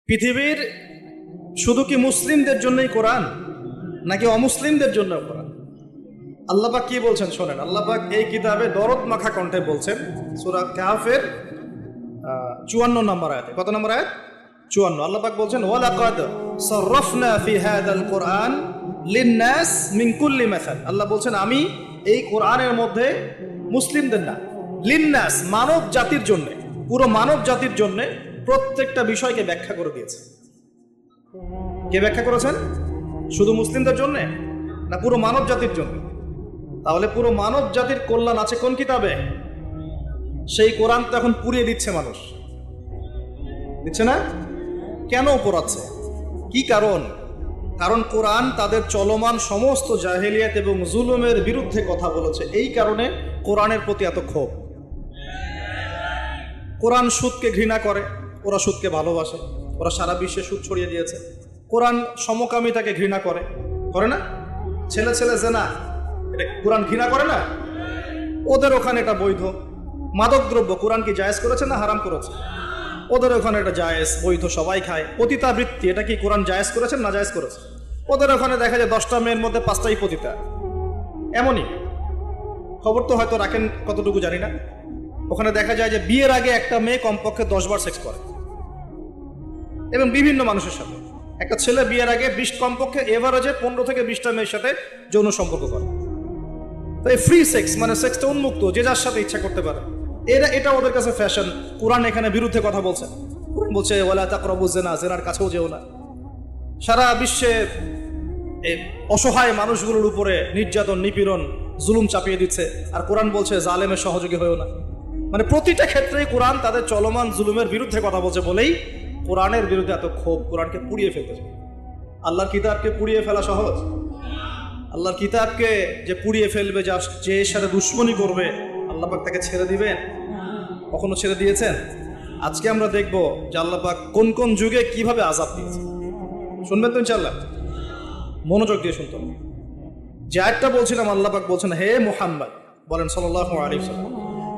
পৃথিবীর শুধু কি মুসলিমদের জন্যই কোরআন, নাকি অমুসলিমদের জন্য কোরআন? আল্লাহ পাক কি বলছেন শোনেন। আল্লাহ পাক এই কিতাবে দরদ মাখা কণ্ঠে বলছেন সূরা কাহফের 54 নম্বর আয়াতে। কত নম্বর আয়াত? 54। আল্লাহ পাক বলছেন ওয়ালাকাদ সাররাফনা ফি হাযাল কুরআন লিন-নাস মিন কুল্লি মাসাল। আল্লাহ বলছেন আমি এই কোরআনের মধ্যে মুসলিমদের না, লিন-নাস মানব জাতির জন্য, পুরো মানব জাতির জন্য প্রত্যেকটা বিষয়কে ব্যাখ্যা করে দিয়েছে। কে ব্যাখ্যা করেছেন? শুধু মুসলিমদের জন্য না পুরো মানব জাতির জন্য? তাহলে পুরো মানব জাতির কল্যাণ আছে কোন কিতাবে? সেই কোরআন তো এখন পুড়িয়ে দিচ্ছে মানুষ, দিচ্ছে না? কেন পোড়াচ্ছে? কি কারণ? কারণ কোরআন তাদের চলমান সমস্ত জাহেলিয়াত এবং জুলুমের বিরুদ্ধে কথা বলেছে। এই কারণে কোরআনের প্রতি এত ক্ষোভ। কোরআন সুদকে ঘৃণা করে, ওরা সুদকে ভালোবাসে, ওরা সারা বিশ্বে সুদ ছড়িয়ে দিয়েছে। কোরআন সমকামিতাকে ঘৃণা করে, করে না? ছেলে ছেলে জেনা, এটা কোরআন ঘৃণা করে না? ওদের ওখানে এটা বৈধ। মাদকদ্রব্য কোরআন কি জায়েজ করেছে না হারাম করেছে? ওদের ওখানে এটা জায়েজ, বৈধ, সবাই খায়। পতিতাবৃত্তি এটা কি কোরআন জায়েজ করেছেন না জায়েজ করেছে? ওদের ওখানে দেখা যায় 10টা মেয়ের মধ্যে 5টাই পতিতা। এমনই খবর তো হয়তো রাখেন, কতটুকু জানি না। ওখানে দেখা যায় যে বিয়ের আগে একটা মেয়ে কমপক্ষে 10 বার সেক্স করে, এবং বিভিন্ন মানুষের সাথে। একটা ছেলে বিয়ের আগে কমপক্ষে এভারেজে 15 থেকে 20টা মেয়ের সাথে যৌন সম্পর্ক করে। তো এই ফ্রি সেক্স মানে সেক্সটা উন্মুক্ত, যে যার সাথে ইচ্ছা করতে পারে। এটা ওদের কাছে ফ্যাশন। কোরআন এখানে বিরুদ্ধে কথা বলছে, বলছে ওয়ালা তাকরাবু জিনা, জিনার কাছেও যেও না। সারা বিশ্বে অসহায় মানুষগুলোর উপরে নির্যাতন, নিপীড়ন, জুলুম চাপিয়ে দিচ্ছে, আর কোরআন বলছে জালেমের সহযোগী হয়েও না। মানে প্রতিটা ক্ষেত্রেই কোরআন তাদের চলমান জুলুমের বিরুদ্ধে কথা বলছে বলেই কোরআনের বিরুদ্ধে এত ক্ষোভ। কোরআনকে পুড়িয়ে ফেলতে চায়। আল্লাহর কিতাবকে পুড়িয়ে ফেলা সহজ? আল্লাহর কিতাবকে যে পুড়িয়ে ফেলবে, যে সাথে দুশ্মনী করবে, আল্লাহ পাক তাকে ছেড়ে দিবেন? কখনো ছেড়ে দিয়েছেন? আজকে আমরা দেখব যে আল্লাহ পাক কোন কোন যুগে কিভাবে আযাব দিয়েছে। শুনবেন তো ইনশাআল্লাহ? মনোযোগ দিয়ে শুনতে হবে। যে আয়াতটা বলছিলাম, আল্লাহ পাক বলছেন হে মুহাম্মদ বলেন সাল্লাল্লাহু আলাইহি ওয়াসাল্লাম,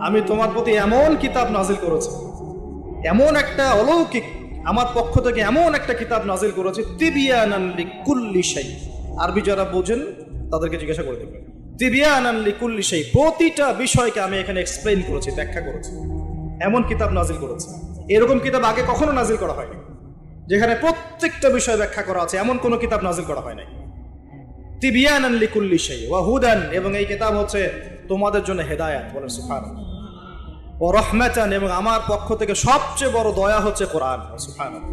আমি তোমার প্রতি এমন কিতাব নাজিল করেছি, এমন একটা অলৌকিক, আমার পক্ষ থেকে এমন একটা কিতাব নাজিল করেছি, তিবিয়ানান লিকুল্লি শাই। আরবি যারা বোঝেন তাদেরকে জিজ্ঞাসা করে দেখবেন। তিবিয়ানান লিকুল্লি শাই, প্রতিটা বিষয়কে আমি এখানে এক্সপ্লেইন করেছি, ব্যাখ্যা করেছি। এমন কিতাব নাজিল করেছি, এরকম কিতাব আগে কখনো নাজিল করা হয়নি, যেখানে প্রত্যেকটা বিষয় ব্যাখ্যা করা আছে। এমন কোনো কিতাব নাজিল করা হয় নাই। তিবিয়ানান লিকুল্লি শাই ওয়া হুদান, এবং এই কিতাব হচ্ছে তোমাদের জন্য হেদায়েত। বলেন সুবহানাল্লাহ। ওয়া রাহমাতান, এবং আমার পক্ষ থেকে সবচেয়ে বড় দয়া হচ্ছে কোরআন। সুবহানাল্লাহ।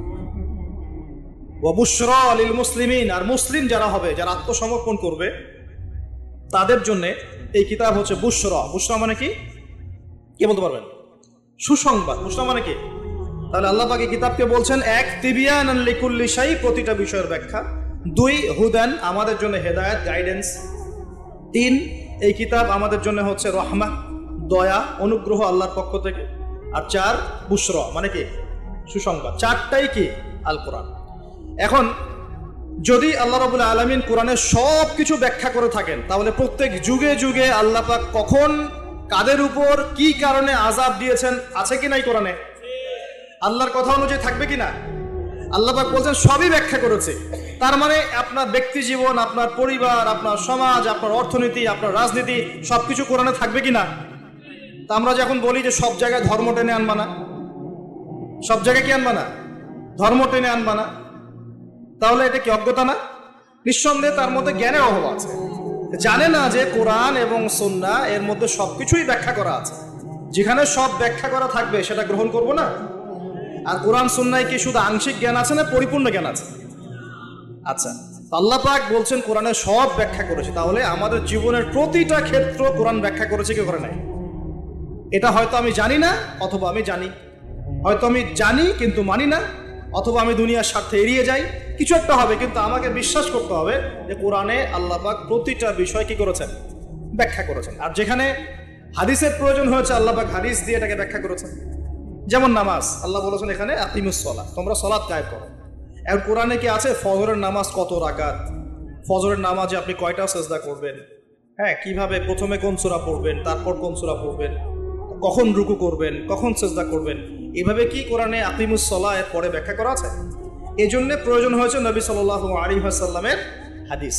ওয়া বুশরা লিল মুসলিমিন, আর মুসলিম যারা হবে, যারা আত্মসমর্পণ করবে, তাদের জন্য এই কিতাব হচ্ছে বুশরা। বুশরা মানে কি? কে বলতে পারবেন? সুসংবাদ। বুশরা মানে কি? তাহলে আল্লাহ পাক এই কিতাবকে বলছেন, এক, তিবিয়ানান লিকুল্লি শাই, প্রতিটা বিষয়ের ব্যাখ্যা। 2, হুদান, আমাদের জন্য হেদায়েত, গাইডেন্স। 3, এই কিতাব আমাদের জন্য হচ্ছে রহমা, দয়া, অনুগ্রহ আল্লাহর পক্ষ থেকে। আর 4, বুশরা মানে কি? সুসংবাদ। 4টাই কি? আল কোরআন। এখন যদি আল্লাহ রাব্বুল আলামিন কোরআনের সব কিছু ব্যাখ্যা করে থাকেন, তাহলে প্রত্যেক যুগে যুগে আল্লাহ পাক কখন, কাদের উপর, কি কারণে আযাব দিয়েছেন আছে কি নাই কোরআনে? আল্লাহর কথা অনুযায়ী থাকবে কিনা? আল্লাহ পাক বলছেন সবই ব্যাখ্যা করেছে। তার মানে আপনার ব্যক্তি জীবন, আপনার পরিবার, আপনার সমাজ, আপনার অর্থনীতি, আপনার রাজনীতি, সবকিছু কোরআনে থাকবে কিনা? তা আমরা যখন বলি যে সব জায়গায় ধর্ম টেনে আনবা না, সব জায়গায় কি আনবা না? ধর্ম টেনে আনবা না, তাহলে এটা কি অজ্ঞতা না? নিঃসন্দেহে তার মধ্যে জ্ঞানের অভাব আছে। জানে না যে কোরআন এবং সুন্নাহ এর মধ্যে সবকিছুই ব্যাখ্যা করা আছে। যেখানে সব ব্যাখ্যা করা থাকবে সেটা গ্রহণ করব না। আর কোরআন সুন্নায় কি শুধু আংশিক জ্ঞান আছে না পরিপূর্ণ জ্ঞান আছে? আচ্ছা, আল্লাহ পাক বলছেন কোরআনে সব ব্যাখ্যা করেছে, তাহলে আমাদের জীবনের প্রতিটা ক্ষেত্র কোরআন ব্যাখ্যা করেছে কি করে নাই? এটা হয়তো আমি জানি না, অথবা আমি জানি। হয়তো আমি জানি কিন্তু মানি না, অথবা আমি দুনিয়ার স্বার্থে এড়িয়ে যাই। কিছু একটা হবে, কিন্তু আমাকে বিশ্বাস করতে হবে যে কোরআনে আল্লাহ পাক প্রতিটা বিষয় কি করেছেন? ব্যাখ্যা করেছেন। আর যেখানে হাদিসের প্রয়োজন হয়েছে, আল্লাহ পাক হাদিস দিয়ে এটাকে ব্যাখ্যা করেছেন। যেমন নামাজ, আল্লাহ বলেছেন এখানে আকিমুস সালাহ, তোমরা সালাত কায়েম করো। এখন কোরআনে কি আছে ফজরের নামাজ কত রাকাত, ফজরের নামাজে আপনি কয়টা সেজদা করবেন, হ্যাঁ, কিভাবে প্রথমে কোন সূরা পড়বেন, তারপর কোন সূরা পড়বেন, কখন রুকু করবেন, কখন সেজদা করবেন, এভাবে কি কোরআনে আকিমুস সালাহ এর পরে ব্যাখ্যা করা আছে? এই জন্য প্রয়োজন হয়েছে নবী সাল্লাল্লাহু আলাইহি ওয়াসাল্লামের হাদিস।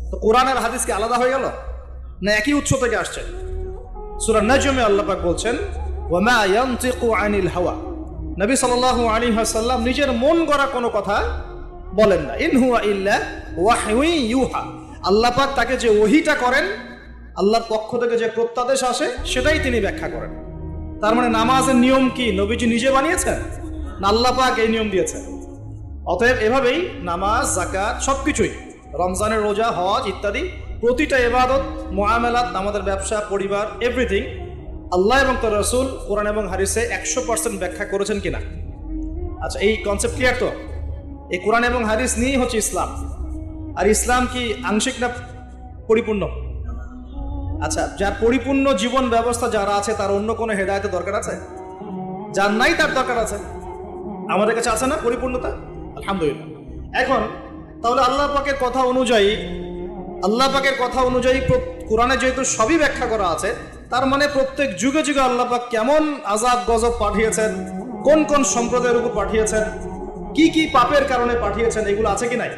তো কোরআন আর হাদিস কি আলাদা হয়ে গেল, না একই উৎস থেকে আসছে? সূরা নাজমে আল্লাহ পাক বলছেন ওয়া মা ইয়ানতিকু আনিল হাওয়া, নবী সাল্লাল্লাহু আলাইহি ওয়াসাল্লাম নিজের মন গড়া কোনো কথা বলেন না। ইন হুয়া ইল্লা ওয়াহয়ু ইউহা, আল্লাহ পাক তাকে যে ওহীটা করেন, আল্লাহর পক্ষ থেকে যে প্রত্যাদেশ আসে সেটাই তিনি ব্যাখ্যা করেন। তার মানে নামাজের নিয়ম কি নবীজি নিজে বানিয়েছেন, না আল্লাহ পাক এই নিয়ম দিয়েছেন? অতএব এভাবেই নামাজ, যাকাত সবকিছুই, রমজানের রোজা, হজ ইত্যাদি প্রতিটা ইবাদত, মুআমালাত, আমাদের ব্যবসা, পরিবার, এভরিথিং আল্লাহ এবং তার রাসূল কোরআন এবং হাদিসে 100% ব্যাখ্যা করেছেন কিনা? আচ্ছা, এই কনসেপ্ট ক্লিয়ার তো? এই কোরআন এবং হাদিস নিয়েই হচ্ছে ইসলাম। আর ইসলাম কি আংশিক না পরিপূর্ণ? আচ্ছা, যার পরিপূর্ণ জীবন ব্যবস্থা যারা আছে তার অন্য কোনো হেদায়েতের দরকার আছে? যার নাই তার দরকার আছে। আমাদের কাছে আছে না পরিপূর্ণতা? আলহামদুলিল্লাহ। এখন তাহলে আল্লাহ পাকের কথা অনুযায়ী কোরআনে যেহেতু সবই ব্যাখ্যা করা আছে, তার মানে প্রত্যেক যুগে যুগে আল্লাহ পাক কেমন আযাব গজব পাঠিয়েছেন, কোন কোন সম্প্রদায়ের উপর পাঠিয়েছেন, কি কি পাপের কারণে পাঠিয়েছেন, এগুলো আছে কি নাই?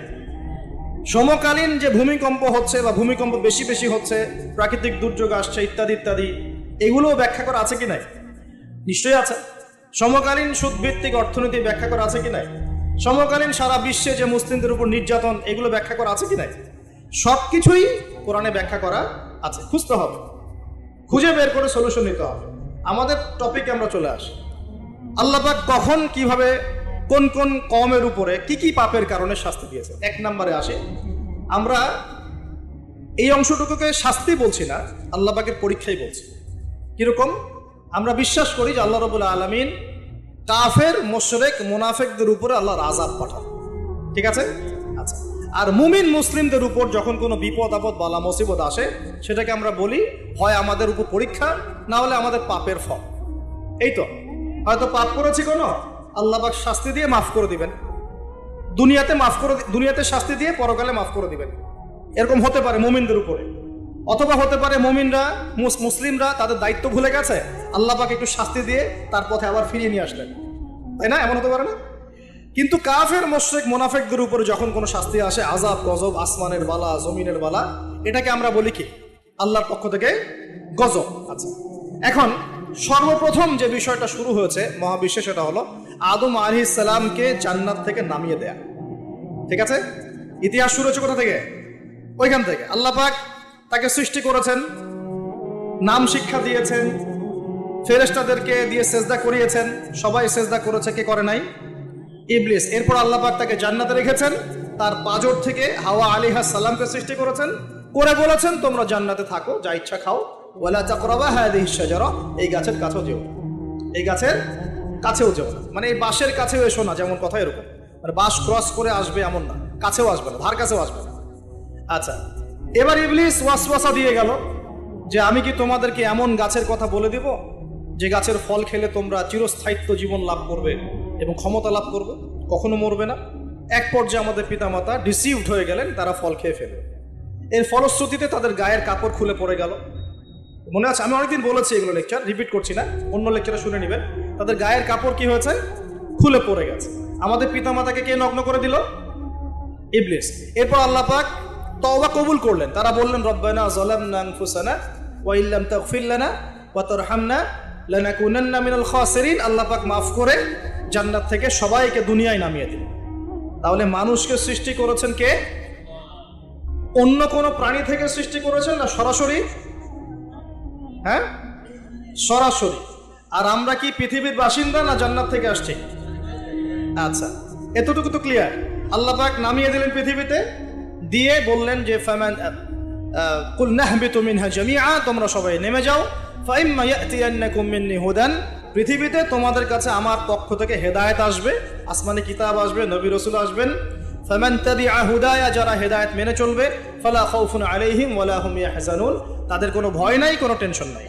সমকালীন যে ভূমিকম্প হচ্ছে বা ভূমিকম্প বেশি বেশি হচ্ছে, প্রাকৃতিক দুর্যোগ আসছে ইত্যাদি ইত্যাদি, এগুলোও ব্যাখ্যা করা আছে কি নাই? নিশ্চয়ই আছে। সমকালীন সুদভিত্তিক অর্থনীতি ব্যাখ্যা করা আছে কি নাই? সমকালীন সারা বিশ্বে যে মুসলিমদের উপর নির্যাতন, এগুলো ব্যাখ্যা করা আছে কি নাই? সবকিছুই কোরআনে ব্যাখ্যা করা আছে। খুঁজতে হবে, খুঁজে বের করে সলিউশন নিতে হবে। আমাদের টপিকে আমরা চলে আসি। আল্লাহ পাক কখন, কিভাবে, কোন কোন কওমের উপরে কি কি পাপের কারণে শাস্তি দিয়েছে। 1 নম্বরে আসে, আমরা এই অংশটুকুকে শাস্তি বলছি না, আল্লাহ পাকের পরীক্ষাই বলছি। কিরকম? আমরা বিশ্বাস করি যে আল্লাহ রাব্বুল আলামিন কাফের, মুশরিক, মুনাফিকদের উপরে আল্লাহর আযাব পাঠান, ঠিক আছে? আচ্ছা, আর মুমিন মুসলিমদের উপর যখন কোনো বিপদ আপদ, বালা মুসিবত আসে, সেটাকে আমরা বলি হয় আমাদের উপর পরীক্ষা, না হলে আমাদের পাপের ফল। এই তো, হয়তো পাপ করেছি কোনো, আল্লাহ পাক শাস্তি দিয়ে মাফ করে দিবেন, দুনিয়াতে শাস্তি দিয়ে পরকালে মাফ করে দিবেন। এরকম হতে পারে মুমিনদের উপরে। অথবা হতে পারে মুসলিমরা তাদের দায়িত্ব ভুলে গেছে, আল্লাহ পাক একটু শাস্তি দিয়ে তার পথে আবার ফিরিয়ে নিয়ে আসলেন, তাই না? এমন হতে পারে না? কিন্তু কাফের, মুশরিক, মুনাফিকদের উপরে যখন কোনো শাস্তি আসে, আযাব গজব, আসমানের বালা, জমিনের বালা, এটাকে আমরা বলি কি? আল্লাহর পক্ষ থেকে গজব। আচ্ছা, এখন সর্বপ্রথম যে বিষয়টা শুরু হয়েছে মহাবিশ্বে, সেটা হলো আদম আলাইহিস সালামকে জান্নাত থেকে নামিয়ে দেয়া। ঠিক আছে? ইতিহাস শুরু হচ্ছে কোথা থেকে? ওইখান থেকে। আল্লাহ পাক তাকে সৃষ্টি করেছেন, নাম শিক্ষা দিয়েছেন, ফেরেশতাদেরকে দিয়ে সেজদা করিয়েছেন, সবাই সেজদা করেছে, কে করে নাই? ইবলিস। এরপর আল্লাহ পাক তাকে জান্নাতে রেখেছেন, তার পাঁজর থেকে হাওয়া আলাইহিস সালামকে সৃষ্টি করেছেন, করে বলেছেন তোমরা জান্নাতে থাকো, যা ইচ্ছা খাও, ওয়ালা তাকরাবা হাযিহিশ শাজারা, এই গাছের কাছেও যেও না, এই গাছের কাছেও যেও না। মানে এই বাঁশের কাছেও এসো না, যেমন কথা এরকম, মানে বাঁশ ক্রস করে আসবে এমন না, কাছেও আসবে না, ধার কাছেও আসবে না। আচ্ছা, এবার ইবলিস ওয়াসওয়াসা দিয়ে গেল যে আমি কি তোমাদেরকে এমন গাছের কথা বলে দিব যে গাছের ফল খেলে তোমরা চিরস্থায়িত্ব জীবন লাভ করবে এবং ক্ষমতা লাভ করবে, কখনো মরবে না। এক পর্যায়ে আমাদের পিতামাতা ডিসিভড হয়ে গেলেন, তারা ফল খেয়ে ফেলবে। এর ফলশ্রুতিতে তাদের গায়ের কাপড় খুলে পড়ে গেল। মনে আছে, আমি অনেকদিন বলেছি এগুলো, লেকচার রিপিট করছি না, অন্য লেকচারে শুনে নেবেন। তাদের গায়ের কাপড় কি হয়েছে? খুলে পড়ে গেছে। আমাদের পিতামাতাকে কে নগ্ন করে দিল? ইবলিস। এরপর আল্লাহ পাক তওবা কবুল করলেন, তারা বললেন রব্বানা যালামনা আনফুসানা ওয়া ইল্লাম তাগফির লানা ওয়া তারহামনা লানাকুনান্না মিনাল খাসিরিন। আল্লাহ পাক মাফ করে জান্নাত থেকে সবাইকে দুনিয়ায় নামিয়ে দিলেন। তাহলে মানুষকে সৃষ্টি করেছেন কে? অন্য কোন প্রাণী থেকে সৃষ্টি করেছেন না সরাসরি? হ্যাঁ, সরাসরি। আর আমরা কি পৃথিবীর বাসিন্দা না জান্নাত থেকে আসছি? আচ্ছা, এতটুকু তো ক্লিয়ার। আল্লাহ পাক নামিয়ে দিলেন পৃথিবীতে, দিয়ে বললেন যে ফামান কুল নাহবিতু মিনহা জামিআ, তোমরা সবাই নেমে যাও। ফাইম্মা ইয়াতিয়ান্নাকুম মিন্নি হুদান, পৃথিবীতে তোমাদের কাছে আমার পক্ষ থেকে হেদায়েত আসবে, আসমানি কিতাব আসবে, নবী রাসূল আসবেন। ফামান তাবিআ হুদায়া, যারা হেদায়েত মেনে চলবে, ফালা খাউফুন আলাইহিম ওয়ালা হুম ইয়াহজানুন, তাদের কোনো ভয় নাই, কোনো টেনশন নাই।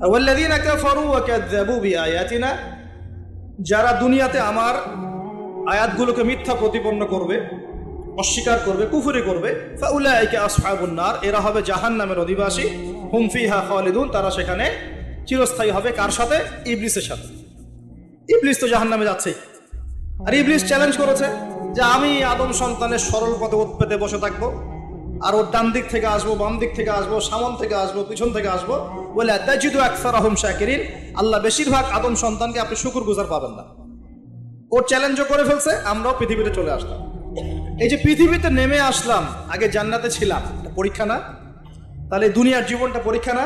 ওয়াল্লাযীনা কাফারু ওয়া কাযযাবু বিআয়াতিনা, যারা দুনিয়াতে আমার আয়াতগুলোকে মিথ্যা প্রতিপন্ন করবে, অস্বীকার করবে, কুফরি করবে, ফাউলাইকা আসহাবুন নার, এরা হবে জাহান্নামের অধিবাসী। হুম ফিহা খালিদুন, তারা সেখানে চিরস্থায়ী হবে। কার সাথে? ইবলিসের সাথে। ইবলিস তো জাহান্নামে যাচ্ছেই, আর ইবলিস চ্যালেঞ্জ করেছে যে আমি আদম সন্তানের সরল পথে পেতে বসে থাকবো, আর ওর ডান দিক থেকে আসবো, বাম দিক থেকে আসবো, সামন থেকে আসবো, পিছন থেকে আসবো, বলে তাজিদু আকসারাহুম শাকিরিন, আল্লাহ বেশিরভাগ আদম সন্তানকে আপনি শুকরগুজার পাবেন না। ওর চ্যালেঞ্জও করে ফেলছে, আমরাও পৃথিবীতে চলে আসলাম। এই যে পৃথিবীতে নেমে আসলাম, আগে জান্নাতে ছিলাম, এটা পরীক্ষা না? তাহলে দুনিয়ার জীবনটা পরীক্ষা না?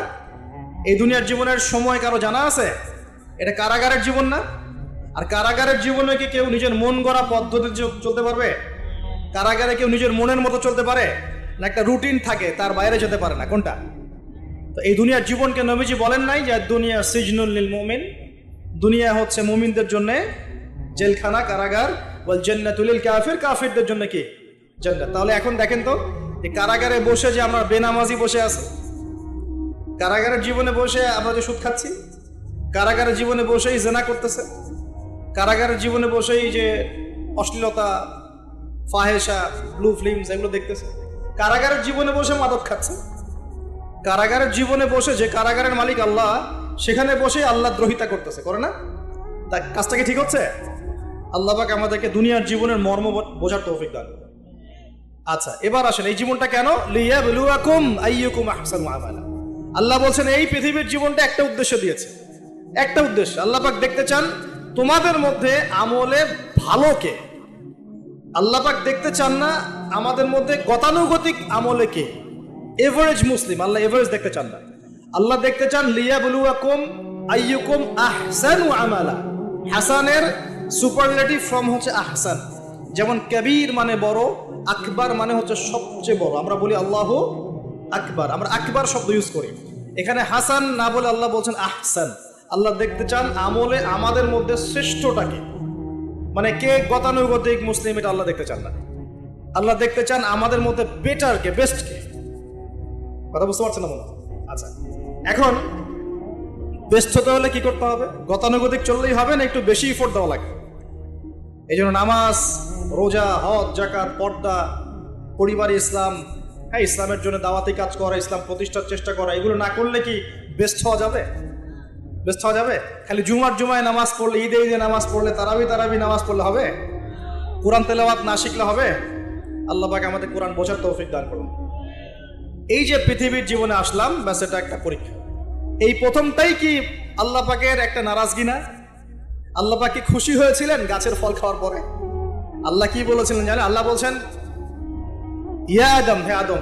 এই দুনিয়ার জীবনের সময় কারো জানা আছে? এটা কারাগারের জীবন না? আর কারাগারের জীবনে কি কেউ নিজের মন গড়া পদ্ধতিতে চলতে পারবে? কারাগারে কেউ নিজের মনের মতো চলতে পারে না? একটা রুটিন থাকে, তার বাইরে যেতে পারে না। কোনটা? তো এই দুনিয়ার জীবনকে নবীজি বলেন নাই যে দুনিয়া সিজনুল লিল মুমিন, দুনিয়া হচ্ছে মুমিনদের জন্য জেলখানা, কারাগার, ওয়াল জান্নাতুল লিল কাফির, কাফিরদের জন্য কি জান্নাত। তাহলে এখন দেখেন তো, এই কারাগারে বসে যে আমরা বেনামাজি বসে আছি, কারাগারের জীবনে বসে আমরা যে সুদ খাচ্ছি, কারাগারের জীবনে বসেই জেনা করতেছে, কারাগারের জীবনে বসেই যে অশ্লীলতা, ফাহেসা, ব্লু ফিল্মস এগুলো দেখতেছে, কারাগারের জীবনে বসে মাদক খাচ্ছে, কারাগারের জীবনে বসে, যে কারাগারের মালিক আল্লাহ, সেখানে বসে আল্লাহ দ্রোহিতা করতেছে, করে না? তা কাজটা কি ঠিক হচ্ছে? আল্লাহ পাক আমাদেরকে দুনিয়ার জীবনের মর্ম বোঝার তৌফিক দান করুন। আচ্ছা, এবার আসেন, এই জীবনটা কেন? লিয়াবলুয়াকুম আইয়ুকুম আহসানু আমালা। আল্লাহ বলছেন এই পৃথিবীর জীবনটা একটা উদ্দেশ্য দিয়েছে, একটা উদ্দেশ্য। আল্লাহ পাক দেখতে চান তোমাদের মধ্যে আমলে ভালো কে। আল্লাহ পাক দেখতে চান না আমাদের মধ্যে গতানুগতিক আমলে কে, এভারেজ মুসলিম। আল্লাহ এভারেজ দেখতে চান না, আল্লাহ দেখতে চান লিয়াবলুয়াকুম আইয়ুকুম আহসানু আমালা। হাসানের সুপারলেটিভ ফর্ম হচ্ছে আহসান। যেমন কবির মানে বড়, আকবার মানে হচ্ছে সবচেয়ে বড়। আমরা বলি আল্লাহু আকবার, আমরা আকবার শব্দ ইউজ করি। এখানে হাসান না বলে আল্লাহ বলছেন আহসান। আল্লাহ দেখতে চান আমলে আমাদের মধ্যে শ্রেষ্ঠটাকে, মানে কে গতানুগতিক মুসলিম, এটা আল্লাহ দেখতে চান না। আল্লাহ দেখতে চান আমাদের মধ্যে বেটার কে, বেস্ট কে। কথা বুঝতে পারছেন না মনে? আচ্ছা, এখন বেস্ট হতে হলে কি করতে হবে? গতানুগতিক চললেই হবে না, একটু বেশি এফোর্ট দেওয়া লাগবে। এই জন্য নামাজ, রোজা, হজ, জাকাত, পর্দা, পরিবার ইসলাম, হ্যাঁ, ইসলামের জন্য দাওয়াতি কাজ করা, ইসলাম প্রতিষ্ঠার চেষ্টা করা, এগুলো না করলে কি বেস্ট হওয়া যাবে? বেস্ট হওয়া যাবে? খালি জুমায় নামাজ পড়লে, ঈদে নামাজ পড়লে, তারাবি নামাজ পড়লে হবে? কোরআন তেলাওয়াত না শিখলে হবে? আল্লাহ পাক আমাদের কোরআন বোঝার তৌফিক দান করুন। এই যে পৃথিবীর জীবনে আসলাম, ব্যাস এটা একটা পরীক্ষা। এই প্রথমটাই কি আল্লাহ পাকের একটা নারাজগি না? আল্লাহ পাক কি খুশি হয়েছিলেন গাছের ফল খাওয়ার পরে? আল্লাহ কি বলেছিলেন জানেন? আল্লাহ বলছেন, ইয়া আদম, হে আদম,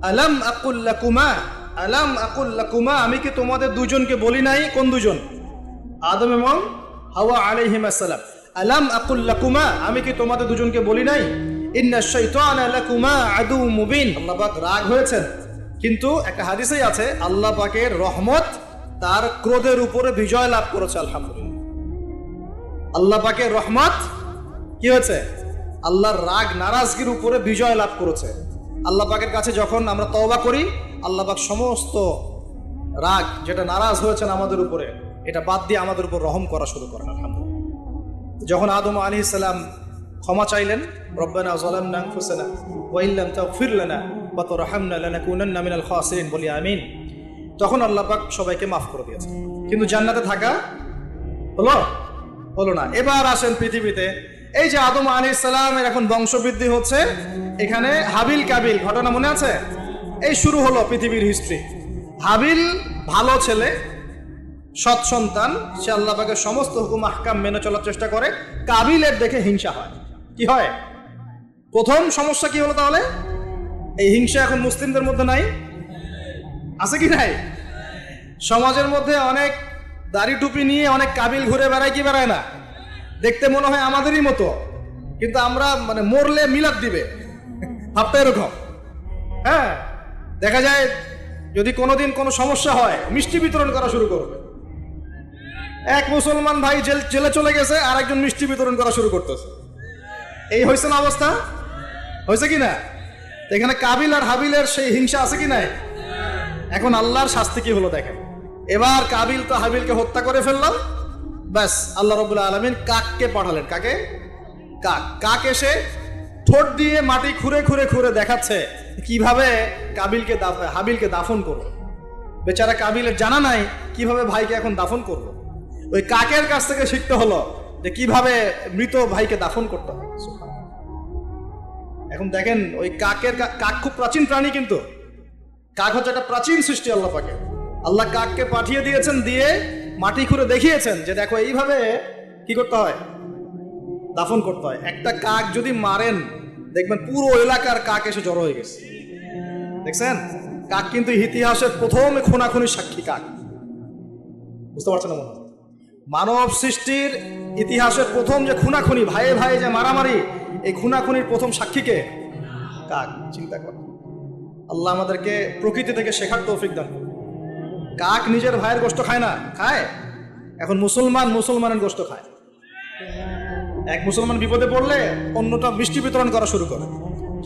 আলাম আকুল লাকুমা, আমি কি তোমাদের দুজনকে বলি নাই? কোন দুজন? আদম এবং হাওয়া আলাইহিমুস সালাম। আলাম আকুল লাকুমা, আমি কি তোমাদের দুজনকে বলি নাই? ইন্নাশ শাইতানা লাকুমা আদুউম মুবিন। আল্লাহ পাক রাগ হয়েছেন, কিন্তু একটা হাদিসেই আছে আল্লাহ পাকের রহমত তার ক্রোধের উপরে বিজয় লাভ করেছে। আলহামদুলিল্লাহ, আল্লাহ পাকের রহমত কি হয়েছে? আল্লাহর রাগ, নারাজগির উপরে বিজয় লাভ করেছে। আল্লাহ পাকের কাছে যখন আমরা তওবা করি, আল্লাহ পাক সমস্ত রাগ যেটা নারাজ হয়েছেন আমাদের উপরে, এটা বাদ দিয়ে আমাদের উপর রহম করা শুরু করেন। আলহামদুলিল্লাহ, যখন আদম আলাইহিস সালাম ক্ষমা চাইলেন, রব্বানা যালামনা আনফুসানা ওয়া ইল্লাম তাগফির লানা ওয়া তারহামনা লানাকুনান্না মিনাল খাসিরিন, বলি আমিন, তখন আল্লাহ পাক সবাইকে মাফ করে দিয়েছেন। কিন্তু জান্নাতে থাকা হলো না। এবার আসেন পৃথিবীতে। এই যে আদম আলাইহিস সালামের এখন বংশবৃদ্ধি হচ্ছে, এখানে হাবিল কাবিল ঘটনা মনে আছে? এই শুরু হলো পৃথিবীর হিস্ট্রি। হাবিল ভালো ছেলে, সৎ সন্তান, সে আল্লাহ পাকের সমস্ত হুকুম আহকাম মেনে চলার চেষ্টা করে। কাবিলের দেখে হিংসা হয়। কি হয়? প্রথম সমস্যা কি হলো তাহলে? এই হিংসা এখন মুসলিমদের মধ্যে নাই? আছে কি নাই? সমাজের মধ্যে অনেক দাড়ি টুপি নিয়ে অনেক কাবিল ঘুরে বেড়ায়, কি বেড়ায় না? দেখতে মনে হয় আমাদেরই মতো, কিন্তু আমরা মানে মরলে মিলাদ দিবে, ভাবটা এরকম। হ্যাঁ, দেখা যায় যদি কোনোদিন কোনো সমস্যা হয়, মিষ্টি বিতরণ করা শুরু করবে। এক মুসলমান ভাই জেলে চলে গেছে, আর একজন মিষ্টি বিতরণ করা শুরু করতেছে। এই হয়েছে না অবস্থা? হয়েছে কি না? এখানে কাবিল আর হাবিলের সেই হিংসা আছে কি নাই? এখন আল্লাহর শাস্তি কি হলো দেখেন। এবার কাবিল তো হাবিলকে হত্যা করে ফেললাম, ব্যাস আল্লাহ রাব্বুল আলামিন কাককে পাঠালেন। কাকে? কাক এসে ঠোঁট দিয়ে মাটি খুঁড়ে খুঁড়ে খুঁড়ে দেখাচ্ছে কিভাবে হাবিলকে দাফন করবো। বেচারা কাবিলের জানা নাই কিভাবে ভাইকে এখন দাফন করবো। ওই কাকের কাছ থেকে শিখতে হলো যে কিভাবে মৃত ভাইকে দাফন করতে হয়। এখন দেখেন ওই কাক খুব প্রাচীন প্রাণী, কিন্তু কাক হচ্ছে একটা প্রাচীন সৃষ্টি আল্লাহ পাকে। আল্লাহ কাককে পাঠিয়ে দিয়েছেন, দিয়ে মাটি খুঁড়ে দেখিয়েছেন যে দেখো এইভাবে কি করতে হয়, দাফন করতে হয়। একটা কাক যদি মারেন দেখবেন পুরো এলাকার কাক এসে জড়ো হয়ে গেছে। দেখছেন, কাক কিন্তু ইতিহাসের প্রথম খুনাখুনির সাক্ষী কাক। বুঝতে পারছেন না? মনে হয় মানব সৃষ্টির ইতিহাসের প্রথম যে খুনাখুনি, ভাইয়ে ভাইয়ে যে মারামারি, এই খুনাখুনির প্রথম সাক্ষীকে কাক। চিন্তা কর, আল্লাহ আমাদেরকে প্রকৃতি থেকে শেখার তৌফিক দান করুন। কাক নিজের ভাইয়ের গোশত খায় না, খায়? এখন মুসলমানের গোশত খায়। এক মুসলমান বিপদে পড়লে অন্যটা মিষ্টি বিতরণ করা শুরু করে।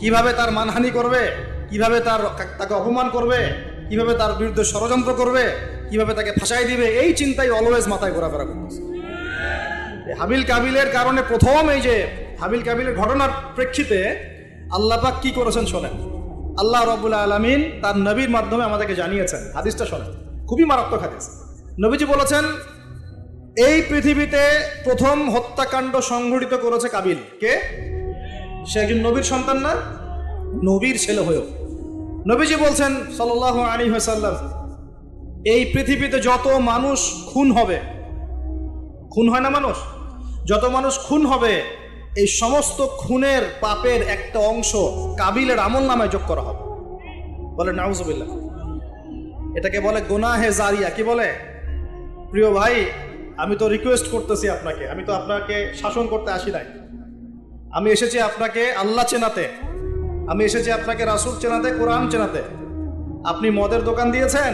কিভাবে তার মানহানি করবে, কিভাবে তাকে অপমান করবে, কিভাবে তার বিরুদ্ধে ষড়যন্ত্র করবে, কিভাবে তাকে ফাঁসাই দিবে, এই চিন্তাই অলওয়েজ মাথায় ঘোরাফেরা করতেছে। হাবিল কাবিলের কারণে প্রথম এই যে হাবিল কাবিলের ঘটনার প্রেক্ষিতে আল্লাহ পাক কি করেছেন শোনেন। আল্লাহ রাব্বুল আলামিন তার নবীর মাধ্যমে আমাদেরকে জানিয়েছেন। হাদিসটা শোনেন, খুবই মারাত্মক হাদিস। নবীজি বলেছেন, এই পৃথিবীতে প্রথম হত্যাকাণ্ড সংঘটিত করেছে কাবিল। কে? সে একজন নবীর সন্তান না, নবীর ছেলে হয়েও। নবীজি বলছেন সাল্লাল্লাহু আলাইহি ওয়াসাল্লাম, এই পৃথিবীতে যত মানুষ খুন হবে, খুন হয় না মানুষ, যত মানুষ খুন হবে, এই সমস্ত খুনের পাপের একটা অংশ কাবিলের আমলনামায় যোগ করা হবে। বলে নাউজুবিল্লাহ। এটাকে বলে গুনাহে জারিয়া। কি বলে? প্রিয় ভাই, আমি তো রিকোয়েস্ট করতেছি আপনাকে, আমি তো আপনাকে শাসন করতে আসি নাই। আমি এসেছি আপনাকে আল্লাহ চেনাতে, আমি এসেছি আপনাকে রাসূল চেনাতে, কোরআন চেনাতে। আপনি মদের দোকান দিয়েছেন,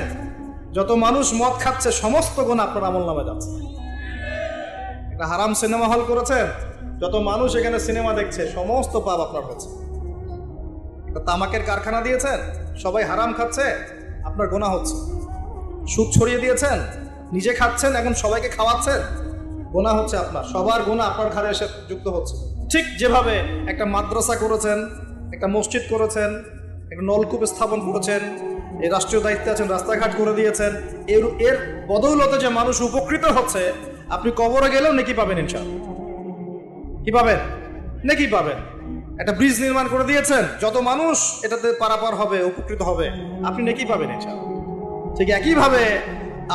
যত মানুষ মদ খাচ্ছে সমস্ত গুনাহ আপনার আমলনামায় যাচ্ছে। একটা হারাম সিনেমা হল করেছেন, যত মানুষ এখানে সিনেমা দেখছে সমস্ত পাপ আপনার হচ্ছে। একটা তামাকের কারখানা দিয়েছেন, সবাই হারাম খাচ্ছে, আপনার গুনাহ হচ্ছে। সুদ ছড়িয়ে দিয়েছেন, নিজে খাচ্ছেন, এখন সবাইকে খাওয়াচ্ছেন, গুনাহ হচ্ছে আপনার। সবার গুনাহ আপনার ঘাড়ে এসে যুক্ত হচ্ছে। ঠিক যেভাবে একটা মাদ্রাসা করেছেন, একটা মসজিদ করেছেন, একটা নলকূপ স্থাপন করেছেন, এই রাষ্ট্রীয় দায়িত্বে আছেন, রাস্তাঘাট করে দিয়েছেন, এর বদৌলতে যে মানুষ উপকৃত হচ্ছে, আপনি কবরে গেলেও নেকি পাবেন ইনশাআল্লাহ। কি পাবেন? নেকি পাবেন। একটা ব্রিজ নির্মাণ করে দিয়েছেন, যত মানুষ এটাতে পারাপার হবে, উপকৃত হবে, আপনি নেকি পাবেন ইনশাআল্লাহ। ঠিক একইভাবে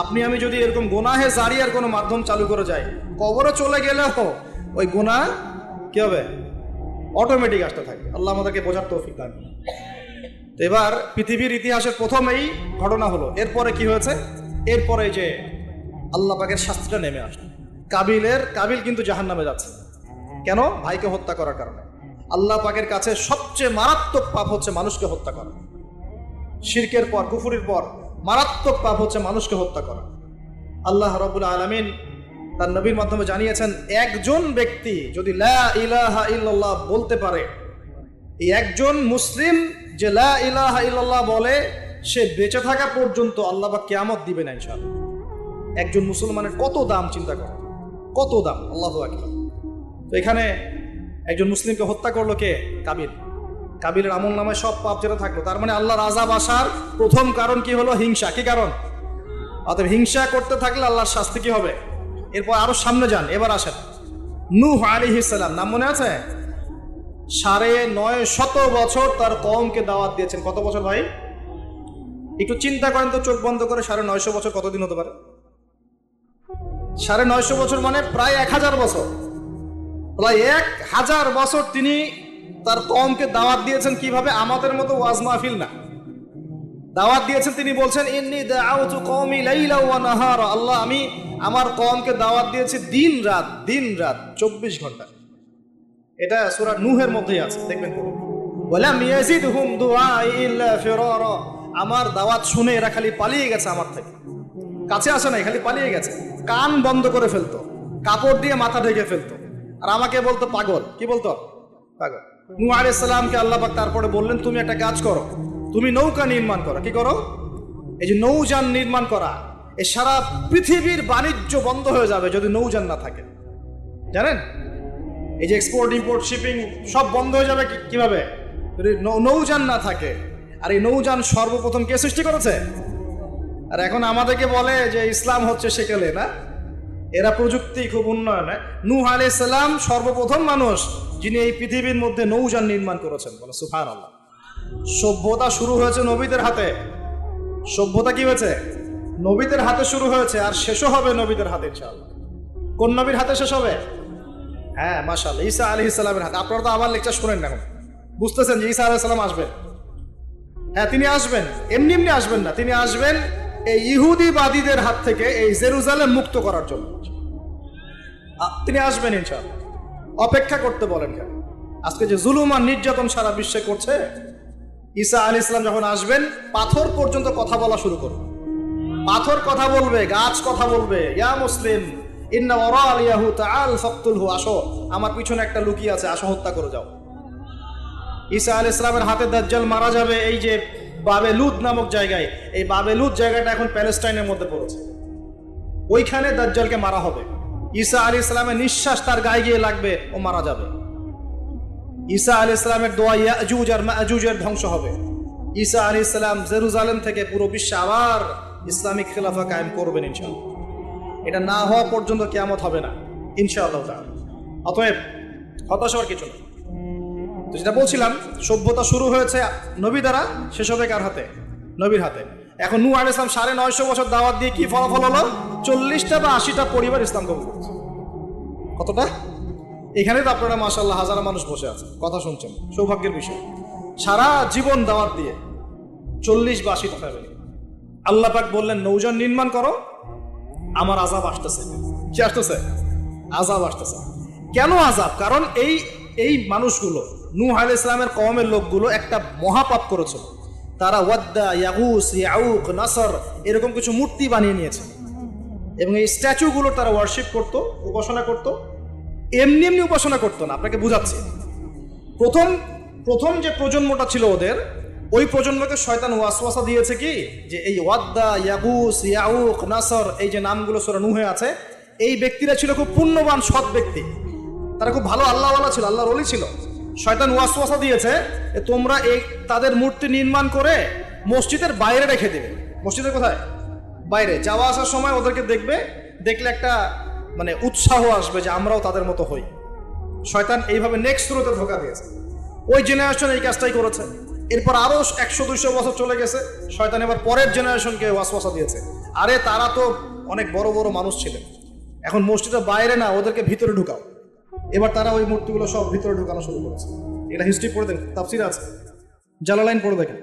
আপনি আমি যদি এরকম গুনাহে জারিয়ার কোনো মাধ্যম চালু করে যাই, কবরে চলে গেলেও ওই গুনাহ কি হবে? অটোমেটিক আসতে থাকে। আল্লাহ আমাদেরকে বোঝার তৌফিক দান করুন। তো এবার পৃথিবীর ইতিহাসের প্রথম এই ঘটনা হলো। এরপরে কি হয়েছে? এরপরে যে আল্লাহ পাকের শাস্তিটা নেমে আসলো। কাবিল কিন্তু জাহান্নামে যাচ্ছে। কেন? ভাইকে হত্যা করার কারণে। আল্লাহ পাকের কাছে সবচেয়ে মারাত্মক পাপ হচ্ছে মানুষকে হত্যা করা। শিরকের পর, কুফরির পর মারাত্মক পাপ হচ্ছে মানুষকে হত্যা করা। আল্লাহ রাব্বুল আলামিন তার নবীর মাধ্যমে জানিয়েছেন, একজন ব্যক্তি যদি লা ইলাহা ইল্লাল্লাহ বলতে পারে, এই একজন মুসলিম যে লা ইলাহা ইল্লাল্লাহ বলে, সে বেঁচে থাকা পর্যন্ত আল্লাহ পাক কিয়ামত দিবে না ইনশাআল্লাহ। একজন মুসলমানের কত দাম চিন্তা করো, কত দাম! আল্লাহু আকবার। তো এখানে একজন মুসলিমকে হত্যা করলো কে? কাবিল। কাবিলের আমলনামায় সব পাপ যেটা থাকলো, তার মানে আল্লাহর আযাব আসার প্রথম কারণ কি হলো? হিংসা। কি কারণ? অতএব হিংসা করতে থাকলে আল্লাহর শাস্তি কি হবে? এরপর আরো সামনে যান, এবার আসেন নূহ আলাইহিস সালাম। নাম মনে আছে? 950 বছর তার কওমকে দাওয়াত দিয়েছেন। কত বছর ভাই? একটু চিন্তা করেন তো, চোখ বন্ধ করে। 950 বছর কতদিন হতে পারে? 950 বছর মানে প্রায় 1000 বছর। প্রায় 1000 বছর তিনি তার কওমকে দাওয়াত দিয়েছেন। কিভাবে? আমাদের মতো ওয়াজ মাহফিল না, দাওয়াত দিয়েছেন। তিনি বলছেন, ইন্নী দাআউতু কওমি লাইলা ওয়া নাহারা। আল্লাহ, আমি আমার কওমকে দাওয়াত দিয়েছি দিন রাত 24 ঘন্টা। এটা সূরা নূহের মধ্যেই আছে, দেখবেন। ওয়ালাম ইয়াজিদহুম দুআই ইল্লা ফিরারা। আমার দাওয়াত শুনে এরা খালি পালিয়ে গেছে, আমার থেকে কাছে আসে নাই, খালি পালিয়ে গেছে। কান বন্ধ করে ফেলতো, কাপড় দিয়ে মাথা ঢেকে ফেলতো, আর আমাকে বলতো পাগল। কি বলতো? পাগল। নূহ আলাইহিস সালামকে আল্লাহ পাক তারপরে বললেন, তুমি একটা কাজ করো, তুমি নৌকা নির্মাণ করো। কি করো? এই যে নৌযান নির্মাণ করা, এই সারা পৃথিবীর বাণিজ্য বন্ধ হয়ে যাবে যদি নৌযান না থাকে। জানেন, এই যে এক্সপোর্ট ইম্পোর্ট শিপিং সব বন্ধ হয়ে যাবে। কিভাবে? যদি নৌযান না থাকে। আর এই নৌযান সর্বপ্রথম কে সৃষ্টি করেছে? আর এখন আমাদেরকে বলে যে ইসলাম হচ্ছে সেকেলে না, এরা প্রযুক্তি খুব উন্নয়নে। নূহ আলাইহিস সালাম সর্বপ্রথম মানুষ যিনি এই পৃথিবীর মধ্যে নৌযান নির্মাণ করেছেন, বলে সুবহানাল্লাহ। সভ্যতা শুরু হয়েছে নবীদের হাতে। সভ্যতা কি হয়েছে? নবীদের হাতে শুরু হয়েছে, আর শেষও হবে নবীদের হাতে ইনশাআল্লাহ। কোন নবীর হাতে শেষ হবে? হ্যাঁ, মাশাআল্লাহ, ঈসা আলাইহিস সালামের হাতে। আপনারা তো আমার লেকচার শুনেন না, বুঝতেছেন যে ঈসা আলাইহিস সালাম আসবেন। হ্যাঁ, তিনি আসবেন, এমনি এমনি আসবেন না, তিনি আসবেন এই ইহুদিবাদীদের হাত থেকে এই জেরুজালেম মুক্ত করার জন্য। তিনি আসবেন ইনশাআল্লাহ। অপেক্ষা করতে বলেন কেন? আজকে যে জুলুম আর নির্যাতন সারা বিশ্বে করছে, ঈসা আলাইহিস সালাম যখন আসবেন, পাথর পর্যন্ত কথা বলা শুরু করবে। পাথর কথা বলবে, গাছ কথা বলবে, ইয়া মুসলিম ইন্না ওয়ারাল ইয়াহু তাআল ফাকতুলহু, আসো, আমার পিছনে একটা লুকিয়ে আছে, আসো হত্যা করে যাও। ঈসা আলাইহিস সালামের হাতে দাজ্জাল মারা যাবে এই যে বাবেলুদ নামক জায়গায়। এই বাবেলুদ জায়গাটা এখন প্যালেস্টাইনের মধ্যে পড়েছে, ওইখানে দাজ্জালকে মারা হবে। ঈসা আলাইহিস সালামের নিঃশ্বাস তার গায়ে গিয়ে লাগবে, ও মারা যাবে। ঈসা আলাইহিস সালামের দোয়া ইয়াজুজ আর মাজুজের ধ্বংস হবে। ঈসা আলাইহিস সালাম জেরুজালেম থেকে পুরো বিশ্বে আবার ইসলামিক খেলাফা কায়েম করবেন ইনশাআল্লাহ। এটা না হওয়া পর্যন্ত কিয়ামত হবে না ইনশাআল্লাহ তাআলা। অতএব হতাশ হওয়ার কিছু না। তো যেটা বলছিলাম, সভ্যতা শুরু হয়েছে নবী দ্বারা, শেষ হবে কার হাতে? নবীর হাতে। এখন নূহ আলাইহিস সালাম 950 বছর দাওয়াত দিয়ে কি ফলাফল হলো? 40টা বা 80টা পরিবার ইসলাম কবুল করেছে। কতটা? এখানে তো আপনারা মাশাআল্লাহ হাজার মানুষ বসে আছে, কথা শুনছেন, সৌভাগ্যের বিষয়। সারা জীবন দাওয়াত দিয়ে 40 বা 80টা ফ্যামিলি। আল্লাহ পাক বললেন নৌযান নির্মাণ করো, আমার আযাব আসতেছে। কি আসতেছে? আযাব আসতেছে। কেন আযাব? কারণ এই মানুষগুলো, নূহ আলাইহিস সালামের কওমের লোকগুলো একটা মহাপাপ করেছিল। তারা ওয়াদ্দা, ইয়াগুস, ইয়াউক, নাসর এরকম কিছু মূর্তি বানিয়ে নিয়েছে, এবং এই স্ট্যাচুগুলো তারা ওয়ার্শিপ করত, উপাসনা করত। এমনি এমনি উপাসনা করতো না, আপনাকে বুঝাচ্ছি। প্রথম যে প্রজন্মটা ছিল ওদের, ওই প্রজন্মকে শয়তান ওয়াসওয়াসা দিয়েছে কি, যে এই ওয়াদ্দা, ইয়াগুস, ইয়াউক, নাসর এই যে নামগুলো সূরা নূহে আছে, এই ব্যক্তিরা ছিল খুব পুণ্যবান সৎ ব্যক্তি, তারা খুব ভালো আল্লাহওয়ালা ছিল, আল্লাহর ওলি ছিল। শয়তান ওয়াসওয়াসা দিয়েছে তোমরা এই তাদের মূর্তি নির্মাণ করে মসজিদের বাইরে রেখে দেবে। মসজিদের কোথায়? বাইরে। যাওয়া আসার সময় ওদেরকে দেখলে একটা মানে উৎসাহ আসবে যে আমরাও তাদের মতো হই। শয়তান এইভাবে নেক্সট থ্রুতে ধোকা দিয়েছে। ওই জেনারেশন এই কাজটাই করেছে। এরপর আরো 100-200 বছর চলে গেছে, শয়তান এবার পরের জেনারেশনকে ওয়াসওয়াসা দিয়েছে, আরে তারা তো অনেক বড় বড় মানুষ ছিলেন, এখন মসজিদের বাইরে না, ওদেরকে ভিতরে ঢুকাও। এবার তারা ওই মূর্তিগুলো সব ভিতরে ঢুকানো শুরু করেছে। এটা হিস্ট্রি পড়ে দেখেন, তাফসির আছে, জালালাইন পড়ে দেখেন,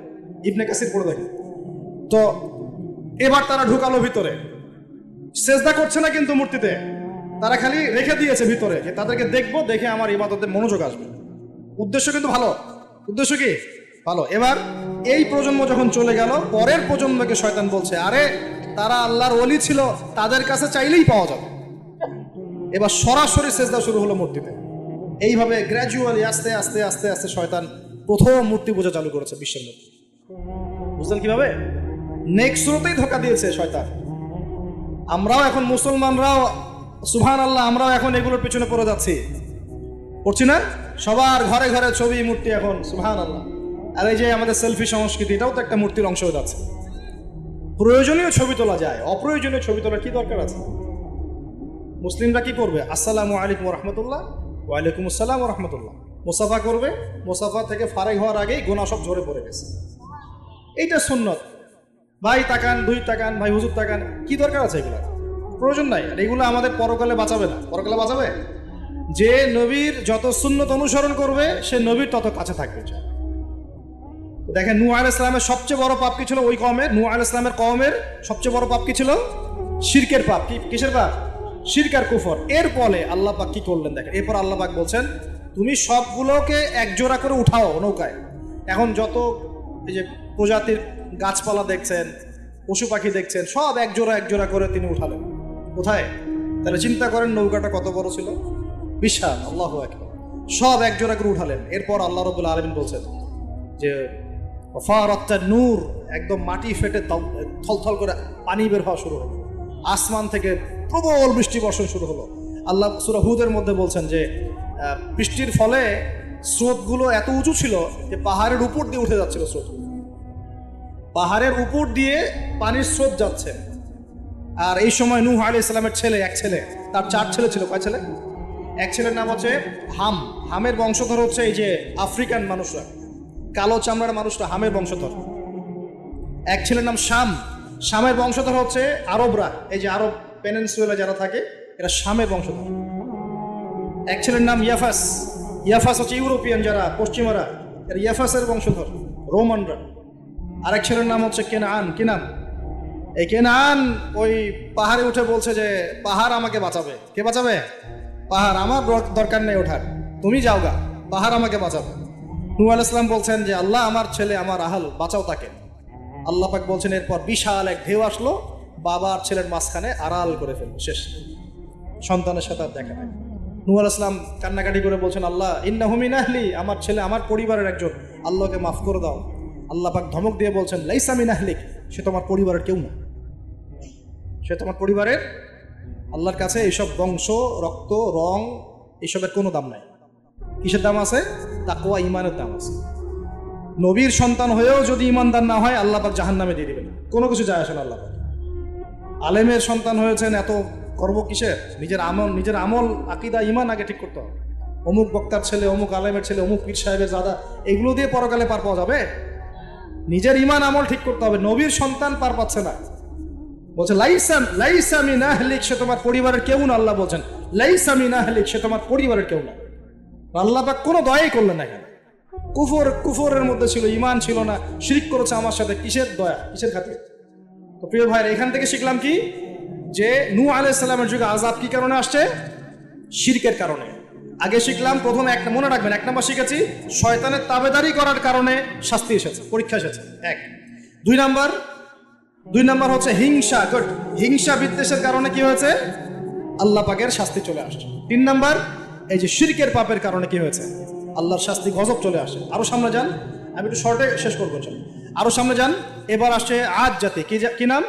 ইবনে কাসির পড়ে দেখেন। তো এবার তারা ঢুকালো ভিতরে, সেজদা করছে না কিন্তু মূর্তিতে, তারা খালি রেখে দিয়েছে ভিতরে, যে তাদেরকে দেখবো, দেখে আমার ইবাদতে মনোযোগ আসবে। উদ্দেশ্য কিন্তু ভালো, উদ্দেশ্য কি ভালো। এবার এই প্রজন্ম যখন চলে গেল, পরের প্রজন্মকে শয়তান বলছে আরে তারা আল্লাহর ওলি ছিল, তাদের কাছে চাইলেই পাওয়া যাবে। এবার সরাসরি সেজদা শুরু হলো মূর্তিতে। এইভাবে গ্র্যাজুয়ালি আস্তে আস্তে আস্তে আস্তে শয়তান প্রথম মূর্তি পূজা চালু করেছে বিশ্বের মধ্যে। বুঝলেন কিভাবে? নেক্সট শুরুতেই ধোকা দিয়েছে শয়তান। আমরাও এখন মুসলমানরাও সুবহানাল্লাহ, আমরাও এখন এগুলোর পিছনে পড়ে যাচ্ছি, পড়ছি না? সবার ঘরে ঘরে ছবি, মূর্তি এখন, সুবহানাল্লাহ। আর এই যে আমাদের সেলফি সংস্কৃতি, এটাও তো একটা মূর্তির অংশ হয়ে যাচ্ছে। প্রয়োজনীয় ছবি তোলা যায়, অপ্রয়োজনীয় ছবি তোলার কি দরকার আছে? মুসলিমরা কি করবে? আসসালামু আলাইকুম রহমতুল্লাহ, ওয়ালাইকুম আসসালাম রহমতুল্লাহ, মুসাফা করবে। মুসাফা থেকে ফারেক হওয়ার আগেই গুনাহ সব ঝরে পড়ে গেছে। এইটা সুন্নত। ভাই তাকান, দুই তাকান, ভাই হুজুর তাকান, কি দরকার আছে? এগুলো প্রয়োজন নাই। আর এগুলো আমাদের পরকালে বাঁচাবে না। পরকালে বাঁচাবে যে নবীর যত সুন্নত অনুসরণ করবে, সে নবীর তত কাছে থাকবে। দেখেন নূহ আলাইহিস সালামের সবচেয়ে বড় পাপ কি ছিল? ওই কওমের, নূহ আলাইহিস সালামের কওমের সবচেয়ে বড় পাপ কি ছিল? শিরকের পাপ। কিসের পাপ? শিরক আর কুফর। এর ফলে আল্লাহ পাক কি করলেন দেখেন। এরপর আল্লাহ পাক বলছেন তুমি সবগুলোকে একজোড়া করে উঠাও নৌকায়। এখন যত এই যে প্রজাতির গাছপালা দেখছেন, পশু পাখি দেখছেন, সব একজোড়া একজোড়া করে তিনি উঠালেন। কোথায়? তাহলে চিন্তা করেন নৌকাটা কত বড় ছিল, বিশাল। আল্লাহু আকবার। সব একজোড়া করে উঠালেন। এরপর আল্লাহ রাব্বুল আলামিন বলছেন যে ফারাত্তান নূর, একদম মাটি ফেটে থলথল করে পানি বের হওয়া শুরু হলো, আসমান থেকে প্রবল বৃষ্টি বর্ষণ শুরু হলো। আল্লাহ সূরা হুদের মধ্যে বলছেন যে বৃষ্টির ফলে স্রোতগুলো এত উঁচু ছিল যে পাহাড়ের উপর দিয়ে উঠে যাচ্ছিল স্রোত। পাহাড়ের উপর দিয়ে পানির স্রোত যাচ্ছে, আর এই সময় নূহ আলাইহিস সালামের এক ছেলে, তার 4 ছেলে ছিল। কয় ছেলে? এক ছেলের নাম হচ্ছে হাম। হামের বংশধর হচ্ছে এই যে আফ্রিকান মানুষরা, কালো চামড়ার মানুষরা হামের বংশধর। এক ছেলের নাম শাম। শামের বংশধর হচ্ছে আরবরা, এই যে আরব পেনিনসুলা যারা থাকে এরা শামের বংশধর। এক ছেলের নাম ইয়াফাস। ইয়াফাস হচ্ছে ইউরোপিয়ান যারা, পশ্চিমারা, এরা ইয়াফাসের বংশধর, রোমানরা। আরেক ছেলের নাম হচ্ছে কেনান। কি নাম? এই কেনান ওই পাহাড়ে উঠে বলছে যে পাহাড় আমাকে বাঁচাবে। কে বাঁচাবে? পাহাড়। আমার দরকার নেই ওঠার, তুমি যাও গা, পাহাড় আমাকে বাঁচাবে। নূহ আলাইহিস সালাম বলছেন যে আল্লাহ, আমার ছেলে, আমার আহল, বাঁচাও তাকে। আল্লাহ পাক বলছেন এরপর বিশাল এক ঢেউ আসলো, বাবা আর ছেলের মাঝখানে আড়াল করে ফেলল, শেষ। সন্তানের সাথে আর দেখা নাই। নূহ আলাইহিস সালাম কান্নাকাটি করে বলছেন, আল্লাহ ইন্নাহু মিন আহলি, আমার ছেলে আমার পরিবারের একজন, আল্লাহকে মাফ করে দাও। আল্লাহ পাক ধমক দিয়ে বলছেন, লাইসা মিন আহলিক, সে তোমার পরিবারের কেউ না, সে তোমার পরিবারের। আল্লাহর কাছে এইসব বংশ, রক্ত, রং, এসবের কোনো দাম নাই। কিসের দাম আছে? তাকওয়া, ঈমানের দাম আছে। নবীর সন্তান হয়েও যদি ঈমানদার না হয়, আল্লাহ পাক জাহান্নামে দিয়ে দিবেন, কোনো কিছু যায় আসে না আল্লাহ পাক। আলেমের সন্তান হয়েছেন, এত গর্ব কিসের? নিজের আমল, আকীদা, ঈমান আগে ঠিক করতে হবে। অমুক বক্তার ছেলে, অমুক আলেমের ছেলে, অমুক পীর সাহেবের দাদা, এগুলো দিয়ে পরকালে পার পাওয়া যাবে? নিজের ঈমান আমল ঠিক করতে হবে। নবীর সন্তান পার পাচ্ছে না, বলছে লাইসা মিন আহলিক, সে তোমার পরিবারের কেউ না। আল্লাহ বলছেন লাইসা মিন আহলিক, সে তোমার পরিবারের কেউ না। আল্লাহ পাক কোনো দয়াই করলেন না। এখানে কুফরের মধ্যে ছিল, ঈমান ছিল না, শিরক করেছে আমার সাথে, কিসের দয়া, কিসের খাতির? তো প্রিয় ভাইরা, এখান থেকে শিখলাম কি? যে নূহ আলাইহিস সালামের যুগে আযাব কি কারণে আসছে? শিরকের কারণে। আগে শিখলাম, প্রথমে মনে রাখবেন, 1 নম্বর শিখেছি শয়তানের তাবেদারি করার কারণে শাস্তি এসেছে, পরীক্ষা এসেছে, 1। 2 নম্বর হচ্ছে হিংসা, হিংসা বিদ্বেষের কারণে কি হয়েছে? আল্লাহ পাকের শাস্তি চলে আসছে। 3 নম্বর, এই যে শিরকের পাপের কারণে কি হয়েছে? আল্লাহর শাস্তি, গজব চলে আসে। আরো সামনে যান, আমি একটু শর্টে শেষ করবো। আরো সামনে যান, এবার আসছে আদ জাতি। কি নাম?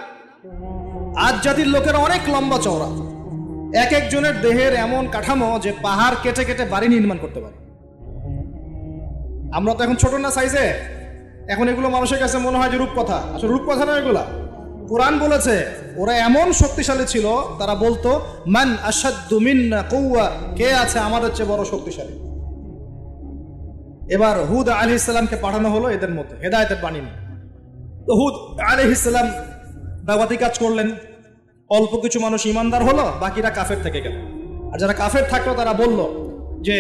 আদ জাতির লোকেরা অনেক লম্বা চওড়া, এক একজনের দেহের এমন কাঠামো যে পাহাড় কেটে কেটে বাড়ি নির্মাণ করতে পারে। আমরা তো এখন ছোট না সাইজে, এখন এগুলো মানুষের কাছে মনে হয় যে রূপকথা, আসলে রূপকথা না এগুলা। কোরআন বলেছে ওরা এমন শক্তিশালী ছিল, তারা বলতো মান আশাদ্দু মিন্না কুওয়া, কে আছে আমাদের চেয়ে বড় শক্তিশালী। এবার হুদ আলাইহিস সালামকে পাঠানো হলো এদের মধ্যে হেদায়েতের বাণী নিয়ে। তো হুদ আলাইহিস সালাম দাওয়াতি কাজ করলেন, অল্প কিছু মানুষ ঈমানদার হলো, বাকিরা কাফের থেকে গেল। আর যারা কাফের থাকলো তারা বলল যে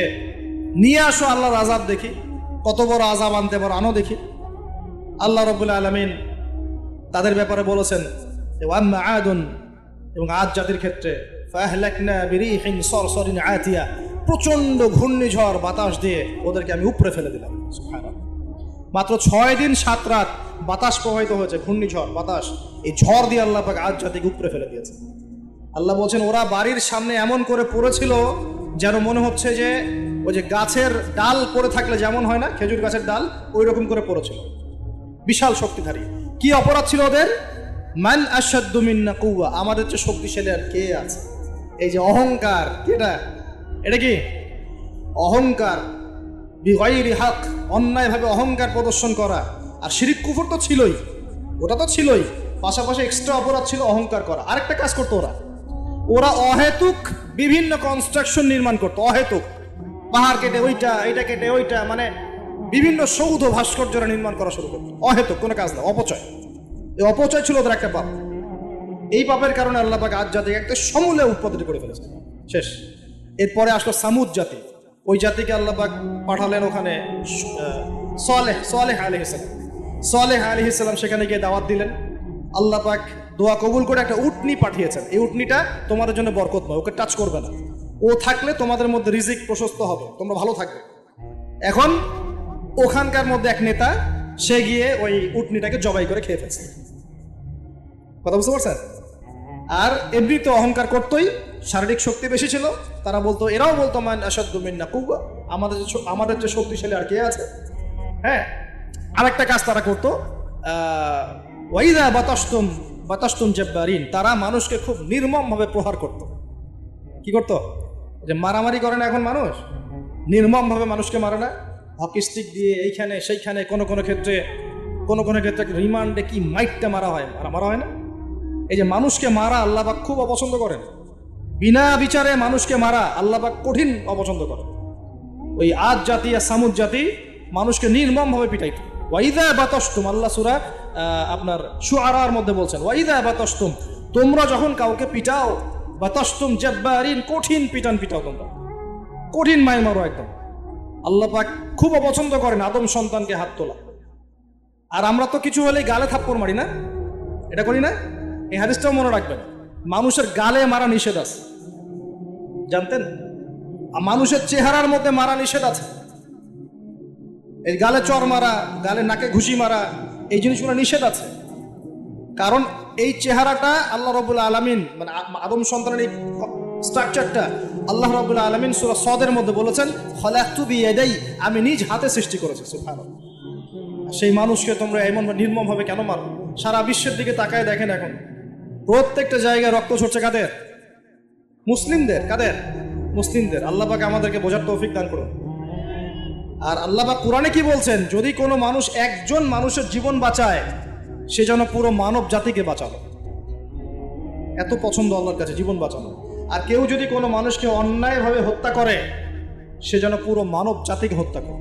নিয়ে আসো আল্লাহর আযাব দেখি, কত বড় আযাব আনতে পারো, আনো দেখি। আল্লাহ রাব্বুল আলামিন তাদের ব্যাপারে বলেছেন যে ওয়াম্মা আদুন, এবং আদ জাতির ক্ষেত্রে ফাহলাকনা বিরিহিন সরসরিন আতিয়া, প্রচন্ড ঘূর্ণিঝড় বাতাস দিয়ে ওদেরকে আমি উপরে ফেলে দিলাম। সুবহানাল্লাহ। মাত্র 6 দিন 7 রাত বাতাস প্রবাহিত হয়েছে, ঘূর্ণিঝড় বাতাস, এই ঝড় দিয়ে আল্লাহ পাক আদ জাতিকে উপরে ফেলে দিয়েছে। আল্লাহ বলছেন ওরা বাড়ির সামনে এমন করে পড়েছিল যেন মনে হচ্ছে যে ওই যে গাছের ডাল পড়ে থাকলে যেমন হয় না, খেজুর গাছের ডাল, ওই রকম করে পড়েছিল। বিশাল শক্তিধারী। কি অপরাধ ছিল ওদের? মান আশাদ্দু মিন্না কুওয়া, আমাদের চেয়ে শক্তিশালী আর কে আছে? এই যে অহংকার, এটা কি অহংকার, বিগাইরি হক, অন্যায়ভাবে অহংকার প্রদর্শন করা। আর শিরক কুফর তো ছিলই, ওটা তো ছিলই, পাশাপাশি এক্সট্রা অপরাধ ছিল অহংকার করা। আরেকটা কাজ করতো ওরা অহেতুক বিভিন্ন কনস্ট্রাকশন নির্মাণ করতো, অহেতুক পাহাড় কেটে ওইটা, এটা কেটে ওইটা, মানে বিভিন্ন সৌধ ভাস্কর্যরা নির্মাণ করা শুরু করতো, অহেতুক কোনো কাজ না, অপচয়। এই অপচয় ছিল ওদের একটা পাপ। এই পাপের কারণে আল্লাহ পাক আদ জাতিকে একটা সমূলে উৎপাদিত করে ফেলেছে, শেষ। এরপরে আসলো সামুদ জাতি, ওই জাতিকে আল্লাহ পাক পাঠালেন ওখানে সালেহ আলাইহিস সালাম সেখানে গিয়ে দাওয়াত দিলেন। আল্লাহ পাক দোয়া কবুল করে একটা উটনি পাঠিয়েছেন। এই উটনিটা তোমাদের জন্য বরকতময়, ওকে টাচ করবে না, ও থাকলে তোমাদের মধ্যে রিজিক প্রশস্ত হবে, তোমরা ভালো থাকবে। এখন ওখানকার মধ্যে এক নেতা, সে গিয়ে ওই উটনিটাকে জবাই করে খেয়ে ফেলছে। কথা বুঝতে পারছেন? আর এমনি তো অহংকার করতোই, শারীরিক শক্তি বেশি ছিল। তারা বলতো, এরাও বলতো মান আশাদ্দু মিন্না কুওয়া, আমাদের যে শক্তিশালী আর কে আছে। হ্যাঁ, আরেকটা কাজ তারা করতো, ওয়াইদা বাতাসতুম জাব্বারিন, তারা মানুষকে খুব নির্মমভাবে প্রহার করত। কি করত? যে মারামারি করে না এখন মানুষ, নির্মমভাবে মানুষকে মারে না, হকি স্টিক দিয়ে এইখানে সেইখানে, কোনো ক্ষেত্রে রিমান্ডে কি মাইটটা মারা হয় না, এই যে মানুষকে মারা আল্লাহ পাক খুব অপছন্দ করেন, বিনা বিচারে মানুষকে মারা আল্লাহ পাক কঠিন অপছন্দ করেন। ওই আদ জাতি আর সামুদ জাতি মানুষকে নির্মমভাবে পিটাইত। ওয়াইদা বাতাসতুম, আল্লাহ সূরা আপনার শুআরার মধ্যে বলছেন, ওয়াইদা বাতাসতুম, তোমরা যখন কাউকে পিটাও, বাতাসতুম জাব্বারিন, কঠিন পিটান পিটাও, তোমরা কঠিন মাই মারো একদম। আল্লাহ পাক খুব অপছন্দ করেন আদম সন্তানকে হাত তোলা। আর আমরা তো কিছু হলে গালে থাপ্পড় মারি না, এটা করি না? এই হাদিসটাও মনে রাখবেন, মানুষের গালে মারা নিষেধ আছে, জানতেন? মানুষের চেহারার মধ্যে মারা নিষেধ আছে। এই গালে চর মারা, গালে নাকে ঘুষি মারা, এই জিনিসগুলো নিষেধ আছে। কারণ এই চেহারাটা আল্লাহ রাব্বুল আলামিন, মানে আদম সন্তানের এই স্ট্রাকচারটা আল্লাহ রাব্বুল আলামিন সূরা সদের মধ্যে বলেছেন, খলাকতু বিয়াদাই, আমি নিজ হাতে সৃষ্টি করেছি। সুবহানাল্লাহ। সেই মানুষকে তোমরা এমন নির্মমভাবে কেন মারো? সারা বিশ্বের দিকে তাকায় দেখেন, এখন প্রত্যেকটা জায়গায় রক্ত ঝরছে। কাদের? মুসলিমদের। কাদের? মুসলিমদের। আল্লাহ পাক আমাদেরকে বোঝার তৌফিক দান করুন। আর আল্লাহ পাক কোরআনে কি বলছেন? যদি কোনো মানুষ একজন মানুষের জীবন বাঁচায়, সে যেন পুরো মানব জাতিকে বাঁচালো। এত পছন্দ আল্লাহর কাছে জীবন বাঁচানো। আর কেউ যদি কোনো মানুষকে অন্যায়ভাবে হত্যা করে, সে যেন পুরো মানব জাতিকে হত্যা করে।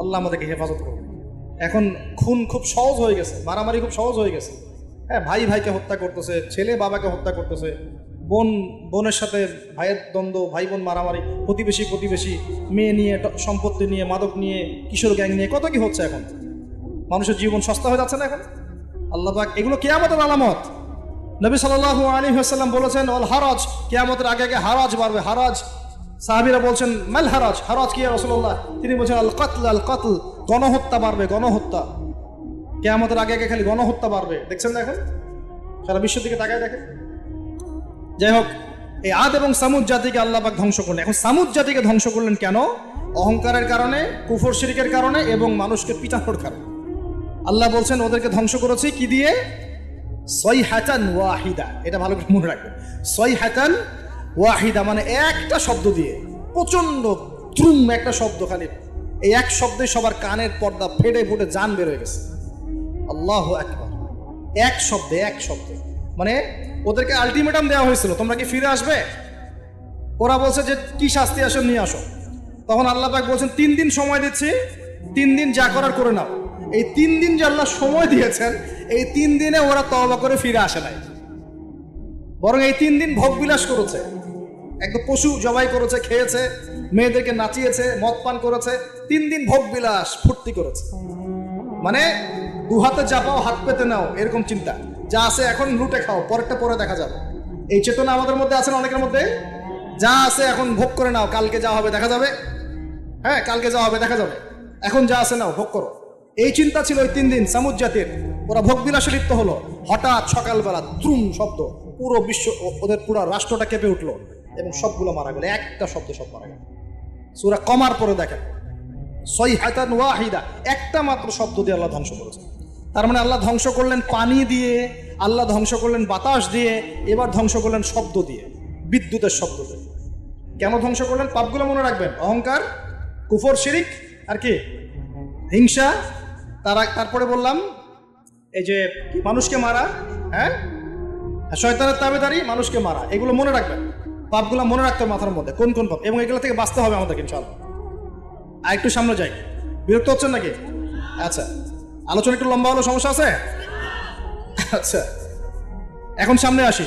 আল্লাহ আমাদেরকে হেফাজত করবে। এখন খুন খুব সহজ হয়ে গেছে, মারামারি খুব সহজ হয়ে গেছে। হ্যাঁ, ভাই ভাইকে হত্যা করতেছে, ছেলে বাবাকে হত্যা করতেছে, বোন বোনের সাথে ভাইয়ের দ্বন্দ্ব, ভাই বোন মারামারি, প্রতিবেশী মেয়ে নিয়ে, সম্পত্তি নিয়ে, মাদক নিয়ে, কিশোর গ্যাং নিয়ে, কত কি হচ্ছে এখন। মানুষের জীবন সস্তা হয়ে যাচ্ছে না এখন? আল্লাহ পাক এগুলো কিয়ামতের আলামত। নবী সাল্লাল্লাহু আলাইহি ওয়াসাল্লাম বলেছেন, অল হারাজ, কিয়ামতের আগে আগে হারাজ বাড়বে। হারাজ, সাহাবীরা বলছেন, মাল হারাজ, হারাজ কি ইয়া রাসূলুল্লাহ? তিনি বলছেন, আল কতল, গণহত্যা বাড়বে, গণহত্যা। কিয়ামতের আগে আগে খালি গণহত্যা বাড়বে। দেখছেন না এখন? সারা বিশ্বের দিকে তাকায় দেখেন। যাই হোক, এই আদ এবং সামুদ জাতিকে আল্লাহ পাক ধ্বংস করলেন। এখন সামুদ জাতিকে ধ্বংস করলেন কেন? অহংকারের কারণে, কুফর শিরকের কারণে এবং মানুষকে পিটানোর কারণে। আল্লাহ বলছেন ওদেরকে ধ্বংস করেছি কি দিয়ে? সাইহাতান ওয়াহিদা। এটা ভালো করে মনে রাখবেন, সাইহাতান ওয়াহিদা মানে একটা শব্দ দিয়ে, প্রচন্ড দ্রুম একটা শব্দ, খালি এই এক শব্দে সবার কানের পর্দা ফেটে ফুটে জান বের হয়ে গেছে। আল্লাহু আকবার। এক শব্দে মানে ওদেরকে আলটিমেটাম দেওয়া হয়েছিল, তোমরা কি ফিরে আসবে? ওরা বলছে যে কি শাস্তি আসো নিয়ে আসো। তখন আল্লাহ পাক বলছেন 3 দিন সময় দিচ্ছি, 3 দিন যা করার করে নাও। এই 3 দিন যে আল্লাহ সময় দিয়েছেন, এই 3 দিনে ওরা তওবা করে ফিরে আসে নাই, বরং এই 3 দিন ভোগ বিলাস করেছে, একদম পশু জবাই করেছে, খেয়েছে, মেয়েদেরকে নাচিয়েছে, মদ পান করেছে। 3 দিন ভোগ বিলাস ফুর্তি করেছে। মানে দু হাতে চাপাও হাত পেতে নাও, এরকম চিন্তা। যা আছে এখন লুটে খাও, পরেরটা পরে দেখা যাবে। এই চেতনা আমাদের মধ্যে আছে না অনেকের মধ্যে? যা আছে এখন ভোগ করে নাও, কালকে যা হবে দেখা যাবে। হ্যাঁ, কালকে যা হবে দেখা যাবে, এখন যা আছে নাও, ভোগ করো। এই চিন্তা ছিল ওই 3 দিন সামুদ জাতির। ওরা ভোগ বিলাসে লিপ্ত হলো। হঠাৎ সকালবেলা দ্রুম শব্দ, পুরো বিশ্ব, ওদের পুরো রাষ্ট্রটা কেঁপে উঠলো এবং সবগুলো মারা গেল। একটা শব্দ সব মারা গেল। সূরা কমার পরে দেখেন, সাইহাতান ওয়াহিদা, একটা মাত্র শব্দ দিয়ে আল্লাহ ধ্বংস করেছেন। তার মানে আল্লাহ ধ্বংস করলেন পানি দিয়ে, আল্লাহ ধ্বংস করলেন বাতাস দিয়ে, এবার ধ্বংস করলেন শব্দ দিয়ে, বিদ্যুতের শব্দ দিয়ে। কেন ধ্বংস করলেন? পাপগুলো মনে রাখবেন, অহংকার, কুফর, শিরিক, আর কি হিংসা। তারপরে বললাম এই যে মানুষকে মারা, হ্যাঁ, শয়তানের তাবেদারি, মানুষকে মারা, এগুলো মনে রাখবেন। পাপগুলো মনে রাখতে হবে মাথার মধ্যে, কোন কোন পাপ, এবং এগুলো থেকে বাঁচতে হবে আমাদেরকে ইনশাআল্লাহ। আর একটু সামনে যাই, বিরক্ত হচ্ছেন নাকি? আচ্ছা, আলোচনা একটু লম্বা হলো, সমস্যা আছে? আচ্ছা, এখন সামনে আসি।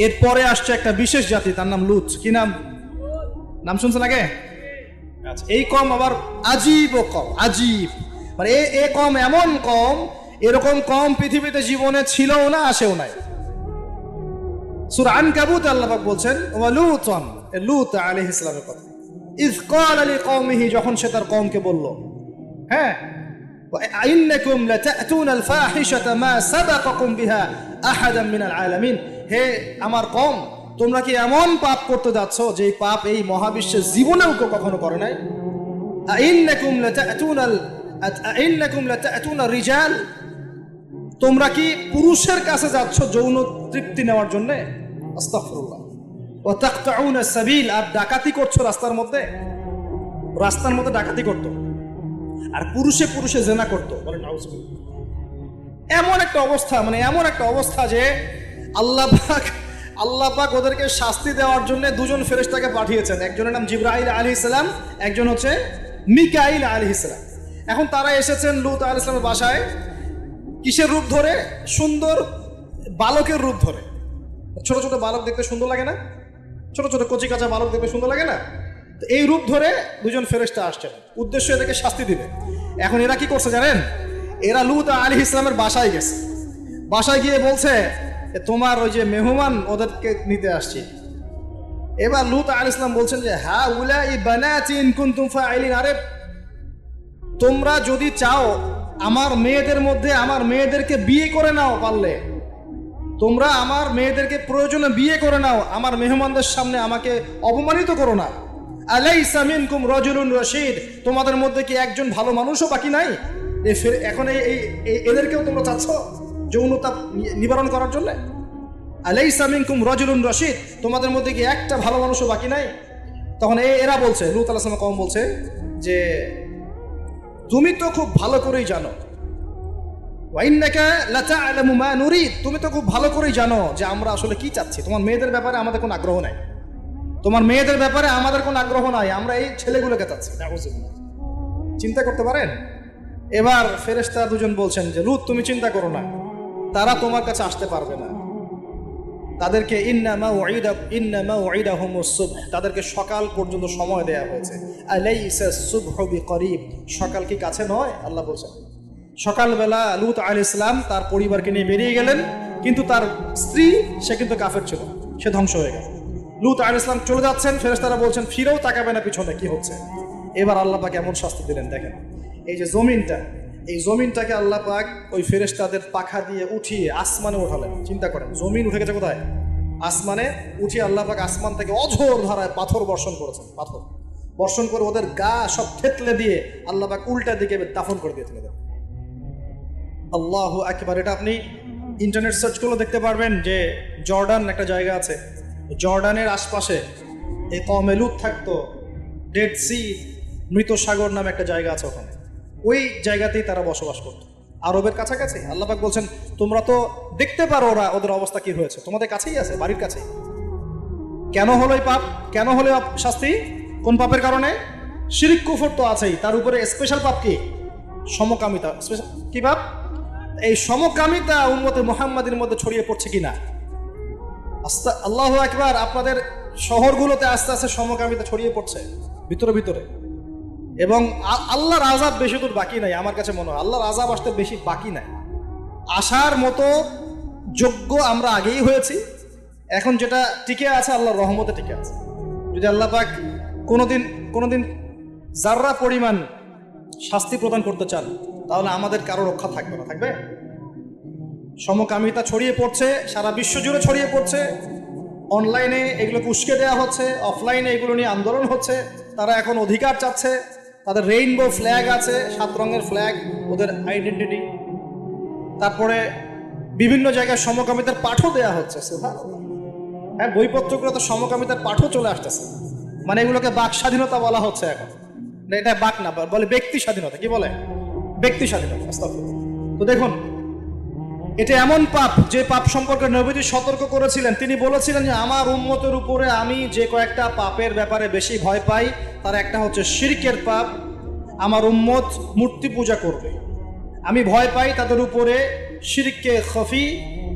এরপরে আসছে একটা বিশেষ জাতি, তার নাম লুত। কি নাম? নাম শুনছেন আগে? আচ্ছা, এই কম আবার আজীব ও কম, আজীব মানে এ কম এমন কম, এরকম কম পৃথিবীতে জীবনে ছিলও না, আসেও নাই। সূরা আনকাবুত আল্লাহ পাক বলছেন, ওয়া লুতন, লুত আলাইহিস সালামের কথা। ইয ক্বালা লিকওমিহি, যখন সে তার কওমকে বলল, হ্যাঁ, ইন্নাকুম লাতাতুনাল ফাহিশাতা মা সাবাকাকুম বিহা আহাদাম মিনাল আলামিন, হে আমার কওম, তোমরা কি এমন পাপ করতে যাচ্ছ যে পাপ এই মহাবিশ্বের জীবনেও কখনো করে নাই? ইন্নাকুম লাতাতুনার রিজাল, তোমরা কি পুরুষের কাছে যাচ্ছ যৌন তৃপ্তি নেওয়ার জন্য? আস্তাগফিরুল্লাহ। ওয়া তাকতাউনা সাবিল, আর ডাকাতি করছো রাস্তার মধ্যে ডাকাতি করতো, আর পুরুষে পুরুষে জেনা করতো। বলেন নাউজুবিল্লাহ। এমন একটা অবস্থা, মানে এমন একটা অবস্থা যে আল্লাহ পাক ওদেরকে শাস্তি দেওয়ার জন্য দুজন ফেরেশতাকে পাঠিয়েছেন। একজনের নাম জিবরাইল আলাইহিস সালাম, একজন হচ্ছে মিকাইল আলাইহিস সালাম। এখন তারা এসেছেন লূত আলাইহিস সালামের বাসায় কিসের রূপ ধরে? সুন্দর বালকের রূপ ধরে। ছোট ছোট বালক দেখতে সুন্দর লাগে না? ছোট ছোট কচি কাঁচা বালক দেখতে সুন্দর লাগে না? তো এই রূপ ধরে দুজন ফেরেশতা আসছেন, উদ্দেশ্য এদেরকে শাস্তি দিবে। এখন এরা কি করছে জানেন? এরা লূত আলাইহিস সালামের বাসায় গেছে। বাসায় গিয়ে বলছে তোমার ওই যে মেহমান ওদেরকে নিতে আসছি। এবার লূত আলাইহিস সালাম বলছেন যে হা উলাই বানাতি ইন কুনতুম ফাইলিন, আরে তোমরা যদি চাও আমার মেয়েদের মধ্যে আমার মেয়েদেরকে বিয়ে করে নাও, পারলে তোমরা আমার মেয়েদেরকে প্রয়োজনে বিয়ে করে নাও, আমার মেহমানদের সামনে আমাকে অপমানিত করো না। আলাইসা মিনকুম রাজুলুন রশীদ, তোমাদের মধ্যে কি একজন ভালো মানুষও বাকি নাই? এখন এদেরকেও তোমরা চাচ্ছ যৌনতা নিবারণ করার জন্য? আলাইসা মিনকুম রাজুলুন রশীদ, তোমাদের মধ্যে কি একটা ভালো মানুষও বাকি নাই? তখন এরা বলছে, লূত আলাইহিস সালাম কওম বলছে যে তুমি তো খুব ভালো করেই জানো, ওয়া ইন্নাকা লাতা'লামু মা নুরিদ, তুমি তো খুব ভালো করেই জানো যে আমরা আসলে কি চাচ্ছি। তোমার মেয়েদের ব্যাপারে আমাদের কোনো আগ্রহ নাই, তোমার মেয়েদের ব্যাপারে আমাদের কোনো আগ্রহ নাই, আমরা এই ছেলেগুলোকে চাচ্ছি। চিন্তা করতে পারেন? এবার ফেরেশতা দুজন বলছেন যে লূত তুমি চিন্তা করো না, তারা তোমার কাছে আসতে পারবে না। তাদেরকে ইন্না মাউইদাহুমুস সুবহ, তাদেরকে সকাল পর্যন্ত সময় দেয়া হয়েছে। আলাইসা সুবহু বিকরিব, সকাল কি কাছে নয়? আল্লাহ বলছেন। সকালবেলা লূত আলাইহিস সালাম তার পরিবারকে নিয়ে বেরিয়ে গেলেন, কিন্তু তার স্ত্রী সে কিন্তু কাফের ছিল, সে ধ্বংস হয়ে গেল। লূত আলাইহিস সালাম চলে যাচ্ছেন, ফেরেশতারা বলছেন ফিরেও তাকাবে না পিছনে, কি হচ্ছে। এবার আল্লাহ পাক এমন শাস্তি দিলেন, দেখেন এই যে জমিনটা, এই জমিনটাকে আল্লাহ পাক ওই ফেরেশতাদের পাখা দিয়ে উঠিয়ে আসমানে উঠালেন। চিন্তা করেন, জমিন উঠে গেছে কোথায়? আসমানে। উঠিয়ে আল্লাহ পাক আসমান থেকে অঝোর ধারায় পাথর বর্ষণ করেছেন। পাথর বর্ষণ করে ওদের গা সব থেতলে দিয়ে আল্লাহ পাক উল্টা দিকে দাফন করে দিয়েছিলেন। আল্লাহু আকবার। এটা আপনি ইন্টারনেট সার্চ করলে দেখতে পারবেন যে জর্ডান একটা জায়গা আছে, জর্ডানের আশপাশে এই কওমে লূত থাকতো। ডেড সি, মৃত সাগর নামে একটা জায়গা আছে ওখানে, ওই জায়গাতেই তারা বসবাস করত, আরবের কাছাকাছি। আল্লাহ পাক বলছেন তোমরা তো দেখতে পারো ওদের অবস্থা কি হয়েছে, তোমাদের কাছেই আছে, বাড়ির কাছেই। কেন হলো এই পাপ? কেন হলো শাস্তি? কোন পাপের কারণে? শিরক কুফর তো আছেই, তার উপরে স্পেশাল পাপ কি? সমকামিতা। কি পাপ? এই সমকামিতা উম্মতে মুহাম্মাদের মধ্যে ছড়িয়ে পড়ছে কিনা? আল্লাহু আকবার। আপনাদের শহরগুলোতে আস্তে আস্তে সমকামিতা ছড়িয়ে পড়ছে ভিতরে ভিতরে, এবং আল্লাহর আযাব বেশি দূর বাকি নাই। আমার কাছে মনে হয় আল্লাহর আযাব আসতে বেশি বাকি নাই। আসার মতো যোগ্য আমরা আগেই হয়েছি, এখন যেটা টিকে আছে আল্লাহর রহমতে টিকে আছে। যদি আল্লাহ পাক কোনোদিন যাররা পরিমাণ শাস্তি প্রদান করতে চান, তাহলে আমাদের কারো রক্ষা থাকবে না। থাকবে? সমকামিতা ছড়িয়ে পড়ছে, সারা বিশ্ব জুড়ে ছড়িয়ে পড়ছে। অনলাইনে এগুলোকে উস্কে দেওয়া হচ্ছে, অফলাইনে এগুলো নিয়ে আন্দোলন হচ্ছে। তারা এখন অধিকার চাচ্ছে, তাদের রেইনবো ফ্ল্যাগ আছে, 7 রঙের ফ্ল্যাগ, ওদের আইডেন্টিটি। তারপরে বিভিন্ন জায়গায় সমকামিতার পাঠও দেওয়া হচ্ছে। হ্যাঁ, বইপত্রগুলো তো সমকামিতার পাঠও চলে আসতেছে। মানে এগুলোকে বাক স্বাধীনতা বলা হচ্ছে এখন। এটা বাক না, বলে ব্যক্তি স্বাধীনতা। কি বলে? ব্যক্তি স্বাধীনতা। তো দেখুন, এটা এমন পাপ যে পাপ সম্পর্কে নবীজি সতর্ক করেছিলেন। তিনি বলেছিলেন যে আমার উম্মতের উপরে আমি যে কয়েকটা পাপের ব্যাপারে বেশি ভয় পাই, তার একটা হচ্ছে শিরকের পাপ। আমার উম্মত মূর্তি পূজা করবে, আমি ভয় পাই তাদের উপরে শিরকে খফি,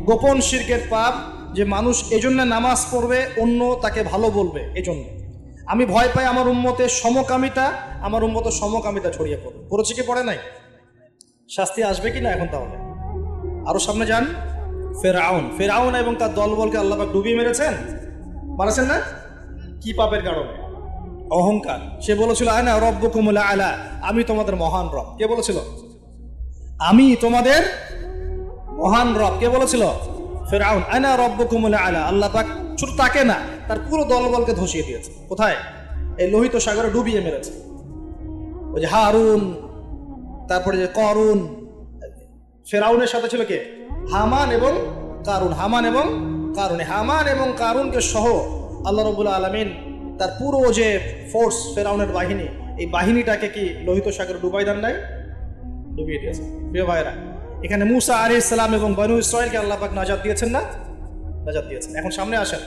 গোপন শিরকের পাপ, যে মানুষ এজন্য নামাজ পড়বে, অন্য তাকে ভালো বলবে, এজন্য আমি ভয় পাই। আমার উম্মতে সমকামিতা, আমার উম্মতে সমকামিতা ছড়িয়ে পড়বে। পড়েছে কি পড়ে নাই? শাস্তি আসবে কি না এখন? তাহলে আরো সামনে যান। ফেরাউন এবং তার দলবলকে আল্লাহ পাক ডুবিয়ে মেরেছেন, মারেছেন না? কি পাপের কারণে? অহংকার। সে বলেছিল আনা রব্বুকুমুল আলা, আমি তোমাদের মহান রব। কে বলেছিল? আমি তোমাদের মহান রব। কে বলেছিল? ফেরাউন। আনা রব্বুকুমুল আলা। আল্লাহ পাক শুধু তাকে না, তার পুরো দলবলকে ধসিয়ে দিয়েছে। কোথায়? এই লোহিত সাগরে ডুবিয়ে মেরেছে। ওই যে হারুন, তারপরে যে করুন। ফেরাউনের সাথে ছিল কে? হামান এবং কারুন। হামান এবং কারুনকে সহ আল্লাহ রাব্বুল আলামিন তার পুরো যে ফোর্স, ফেরাউনের বাহিনী, এই বাহিনীটাকে কি লোহিত সাগরে ডুবাই দেন নাই? ডুবিয়ে দিয়েছে। প্রিয় ভাইরা, এখানে মুসা আলাইহিস সালাম এবং বনু ইসরাইলকে আল্লাহ পাক নাজাত দিয়েছেন না? নাজাত দিয়েছেন। এখন সামনে আসেন,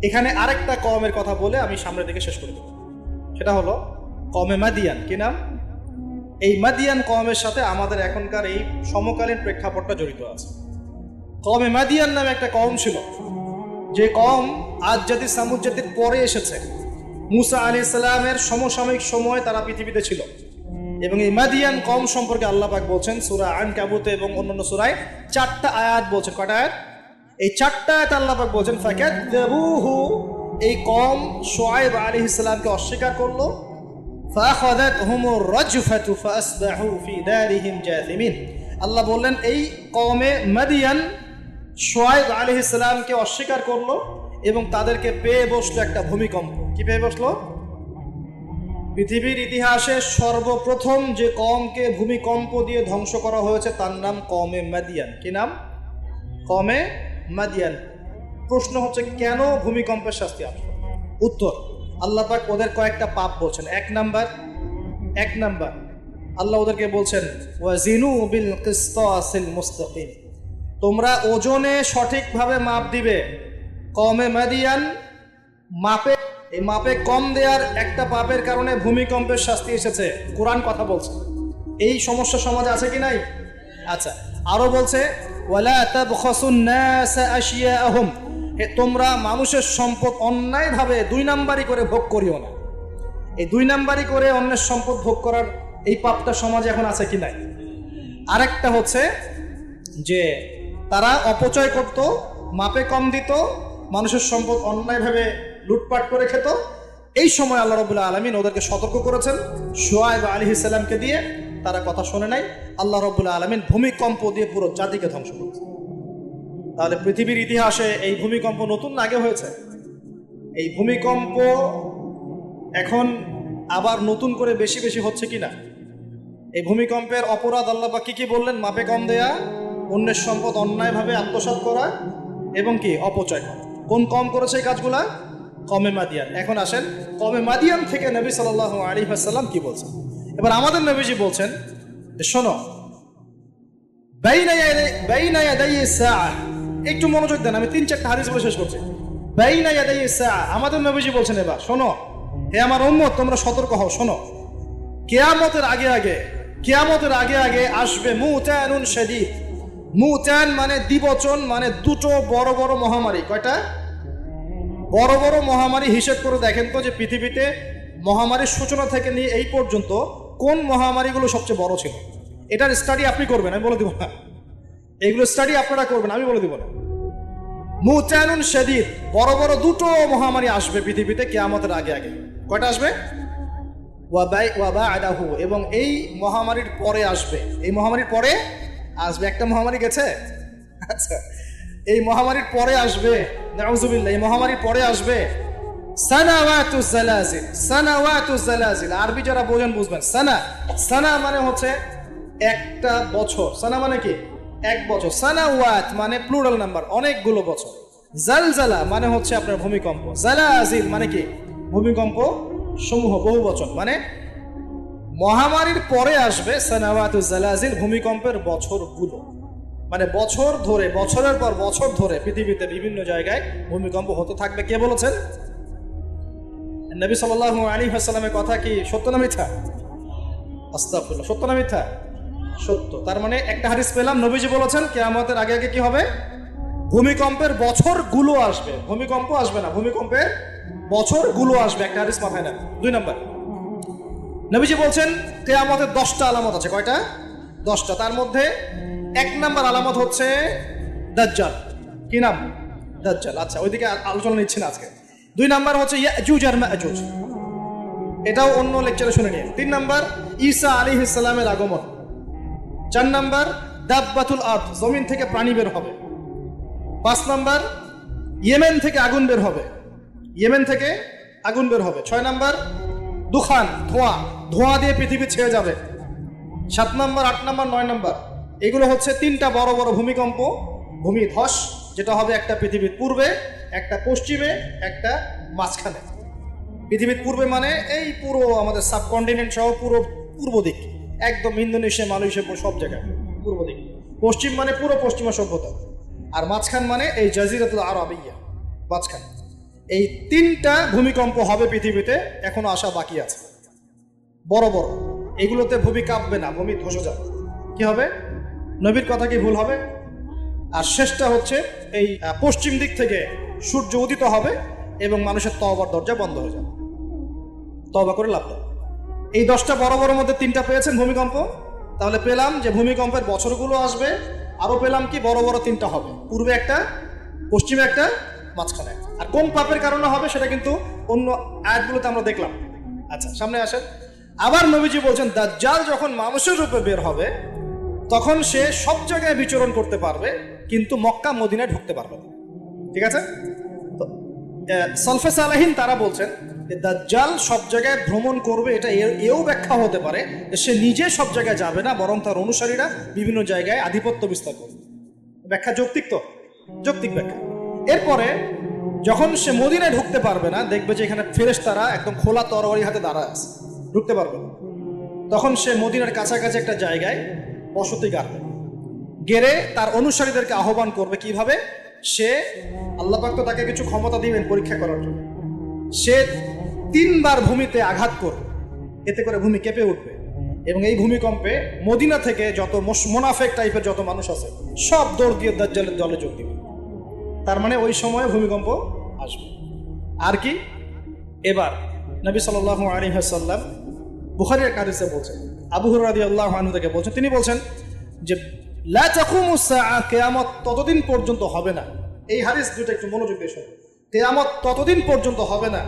এখানে আরেকটা কওমের কথা বলে আমি সামনের দিকে শেষ করে দেব। সেটা হলো কওমে মাদিয়ান। কি নাম? এই মাদিয়ান কওমের সাথে আমাদের এখনকার এই সমকালীন প্রেক্ষাপটটা জড়িত আছে। কওমে মাদিয়ান নামে একটা কওম ছিল, যে কওম আদ জাতি সামুদ জাতির পরে এসেছে। মুসা আলাইহিস সালামের সমসাময়িক সময় তারা পৃথিবীতে ছিল। এবং এই মাদিয়ান কওম সম্পর্কে আল্লাহ পাক বলছেন সূরা আনকাবুতে এবং অন্যান্য সূরায় 4টা আয়াত বলছেন। কয়টা আয়াত? এই 4টা আয়াত আল্লাহ পাক বলছেন ফাকাযযাবুহু, এই কওম শুআয়ব আলাইহিস সালামকে অস্বীকার করলো। ফাআখাযাতহুমুর রাজফাতু ফাআসবাহু ফি দারিহিম জাথিমিন। আল্লাহ বললেন এই কওমে মাদিয়ান শুআয়ব আলাইহিস সালামকে অস্বীকার করলো এবং তাদেরকে পেয়ে বসলো একটা ভূমিকম্প। কি পেয়ে বসলো? পৃথিবীর ইতিহাসে সর্বপ্রথম যে কওমকে ভূমিকম্প দিয়ে ধ্বংস করা হয়েছে তার নাম কওমে মাদিয়ান। কি নাম? কওমে মাদিয়ান। প্রশ্ন হচ্ছে কেন ভূমিকম্পের শাস্তি আসবে? উত্তর, আল্লাহ পাক ওদের কয়েকটা পাপ বলছেন। এক নাম্বার আল্লাহ ওদেরকে বলছেন ওয়াজিনু বিল কিসতাসিল মুস্তাকিম, তোমরা ওজনে সঠিকভাবে মাপ দিবে। কওমে মাদিয়ান মাপে কম দেওয়ার একটা পাপের কারণে ভূমিকম্পের শাস্তি এসেছে। কোরআন কথা বলছে। এই সমস্যা সমাজে আছে কি নাই? আচ্ছা, আরো বলছে ওয়ালা তাবখাসুন নাস আশিয়াআহুম, তোমরা মানুষের সম্পদ অন্যায়ভাবে 2 নাম্বারি করে ভোগ করিও না। এই 2 নাম্বারি করে অন্যের সম্পদ ভোগ করার এই পাপটা সমাজে এখন আছে কি নাই? আরেকটা হচ্ছে যে তারা অপচয় করত, মাপে কম দিত, মানুষের সম্পদ অন্যায়ভাবে লুটপাট করে খেত। এই সময় আল্লাহ রাব্বুল আলামিন ওদেরকে সতর্ক করেছেন শুআয়ব আলাইহিস সালামকে দিয়ে, তারা কথা শোনে নাই। আল্লাহ রাব্বুল আলামিন ভূমিকম্প দিয়ে পুরো জাতিকে ধ্বংস করেছে। তাহলে পৃথিবীর ইতিহাসে এই ভূমিকম্প নতুন না আগে হয়েছে? এই ভূমিকম্প এখন আবার নতুন করে বেশি বেশি হচ্ছে কিনা? এই ভূমিকম্পের অপরাধ আল্লাহ পাক কি বললেন? মাপে কম দেয়া, অন্যের সম্পদ অন্যায়ভাবে আত্মসাৎ করা এবং কি অপচয় করা। কোন কম করেছে এই কাজগুলা? কওমে মাদিয়ান। এখন আসেন কওমে মাদিয়ান থেকে নবী সাল্লাল্লাহু আলাইহি ওয়াসাল্লাম কি বলছেন। এবার আমাদের নবীজি বলছেন শোনো, বাইনা ইয়াদাই সাআ, একটু মনোযোগ দেন, আমি 3-4টা হাদিস বলে শেষ করছি। বাইনা ইয়াদাই সাআ, আমাদের নবীজি বলছেন এবার শোনো, হে আমার উম্মত তোমরা সতর্ক হও, শোনো কিয়ামতের আগে আগে আসবে মুতানুন শাদীদ। মুতান মানে দ্বিবচন, মানে দুটো বড় বড় মহামারী। কয়টা? বড় বড় মহামারী হিসেব করে দেখেন তো যে পৃথিবীতে মহামারীর সূচনা থেকে নিয়ে এই পর্যন্ত কোন মহামারীগুলো সবচেয়ে বড় ছিল। এটার স্টাডি আপনি করবেন, আমি বলে দিব না। এইগুলো স্টাডি আপনারা করবেন, আমি বলে দিব না। মুতানুন শাদীদ, বড় বড় দুটো মহামারী আসবে পৃথিবীতে কিয়ামতের আগে আগে। কয়টা আসবে? ওয়া বা'দাহু, এবং এই মহামারীর পরে আসবে। এই মহামারীর পরে আসবে একটা মহামারী গেছে। আচ্ছা, এই মহামারীর পরে আসবে, নাউযুবিল্লাহ, এই মহামারীর পরে আসবে সানাওয়াতুজ জালাজিল। আরবি যারা বোঝেন বুঝবেন। সানা মানে হচ্ছে একটা বছর। সানা মানে কি? এক বছর। সানাওয়াত মানে প্লুরাল নাম্বার, অনেকগুলো বছর। জালজালা মানে হচ্ছে আপনার ভূমিকম্প। জালাজিল মানে কি? ভূমিকম্প সমূহ, বহু বচন। মানে মহামারীর পরে আসবে সানাওয়াতুজ জালাজিল, ভূমিকম্পের বছরগুলো। মানে বছর ধরে, বছরের পর বছর ধরে পৃথিবীতে বিভিন্ন জায়গায় ভূমিকম্প হতে থাকবে। কে বলেছেন? নবী সাল্লাল্লাহু আলাইহি ওয়াসাল্লামের কথা কি সত্য না মিথ্যা? আস্তাগফিরুল্লাহ, সত্য না মিথ্যা? সত্য। তার মানে একটা হাদিস পেলাম, নবীজি বলেছেন কিয়ামতের আগে আগে কি হবে? ভূমিকম্পের বছরগুলো আসবে। ভূমিকম্প আসবে না, ভূমিকম্পের বছরগুলো আসবে। একটা হাদিস মাথায় নেন। 2 নাম্বার, নবীজি বলছেন কিয়ামতের 10টা আলামত আছে। কয়টা? 10টা। তার মধ্যে 1 নাম্বার আলামত হচ্ছে দাজ্জাল। কি নাম? দাজ্জাল। আচ্ছা, ওইদিকে আলোচনা নিচ্ছি না আজকে। 2 নাম্বার হচ্ছে ইয়াজুজ আর মাজুজ, এটাও অন্য লেকচারে শুনে নিন। 3 নাম্বার ঈসা আলাইহিস সালামের আগমন। 4 নাম্বার দাব্বাতুল আরদ, জমিন থেকে প্রাণী বের হবে। 5 নাম্বার ইয়েমেন থেকে আগুন বের হবে। 6 নাম্বার দুখান, ধোঁয়া দিয়ে পৃথিবী ছেয়ে যাবে। 7 নাম্বার, 8 নাম্বার, 9 নাম্বার, এগুলো হচ্ছে 3টা বড় বড় ভূমিকম্প, ভূমিধস, যেটা হবে একটা পৃথিবীর পূর্বে, একটা পশ্চিমে, একটা মাঝখানে। পৃথিবীর পূর্বে মানে এই পুরো আমাদের সাবকন্টিনেন্ট সহ পুরো পূর্ব দিক, একদম ইন্দোনেশিয়া, মালয়েশিয়া, সব জায়গায় পূর্ব দিক। পশ্চিম মানে পুরো পশ্চিমা সভ্যতা, আর মাঝখান মানে এই জাজিরাতুল আরবিয়া, মাঝখান। এই 3টা ভূমিকম্প হবে পৃথিবীতে, এখনো আসা বাকি আছে। বড় বড় এগুলোতে ভূমি কাঁপবে না, ভূমি ধসে যাবে। কি হবে? নবীর কথা কি ভুল হবে? আর শেষটা হচ্ছে এই পশ্চিম দিক থেকে সূর্য উদিত হবে এবং মানুষের তওবার দরজা বন্ধ হয়ে যাবে। তওবা করে লাভ নেই। এই 10টা বড় বড় মধ্যে 3টা পেয়েছেন ভূমিকম্প। তাহলে পেলাম যে ভূমিকম্পের বছরগুলো আসবে, আরো পেলাম কি বড় বড় 3টা হবে, পূর্বে একটা, পশ্চিমে একটা, মাঝখানে একটা। আর কোন পাপের কারণে হবে সেটা কিন্তু অন্য আয়াতগুলোতে আমরা দেখলাম। আচ্ছা, সামনে আসেন। আবার নবীজি বলছেন দাজ্জাল যখন মানুষের রূপে বের হবে তখন সে সব জায়গায় বিচরণ করতে পারবে, কিন্তু মক্কা মদিনায় ঢুকতে পারবে না। ঠিক আছে? তো সলফে সালেহিন তারা বলছেন যে দাজ্জাল সব জায়গায় ভ্রমণ করবে, এটা এও ব্যাখ্যা হতে পারে যে সে নিজে সব জায়গায় যাবে না, বরং তার অনুসারীরা বিভিন্ন জায়গায় আধিপত্য বিস্তার করবে। ব্যাখ্যা যৌক্তিক তো? যৌক্তিক ব্যাখ্যা। এরপরে যখন সে মদিনায় ঢুকতে পারবে না, দেখবে যে এখানে ফেরেশতারা একদম খোলা তরবারি হাতে দাঁড়ায় আছে, ঢুকতে পারবে না। তখন সে মদিনার কাছাকাছি একটা জায়গায় বসতি গাড়বে, গেড়ে তার অনুসারীদেরকে আহ্বান করবে। কিভাবে? সে, আল্লাহ পাক তো তাকে কিছু ক্ষমতা দিবেন পরীক্ষা করার জন্য। সে 3বার ভূমিতে আঘাত করবে, এতে করে ভূমি কেঁপে উঠবে এবং এই ভূমিকম্পে মদিনা থেকে যত মোনাফেক টাইপের যত মানুষ আছে সব দৌড় দিয়ে দাজ্জালের দলে যোগ দিবে। তার মানে ওই সময়ে ভূমিকম্প আসবে। আর কি? এবার নবী সাল্লাল্লাহু আলাইহি ওয়াসাল্লাম বুখারীর এক হাদিসে বলছেন, আবু হুরায়রা রাদিয়াল্লাহু আনহু থেকে বলছেন, তিনি বলছেন যে লা তাকুমুস সাআ, কিয়ামত ততদিন পর্যন্ত হবে না। এই হাদিস দুটো একটু মনোযোগ দিয়ে শুনুন। কিয়ামত ততদিন পর্যন্ত হবে না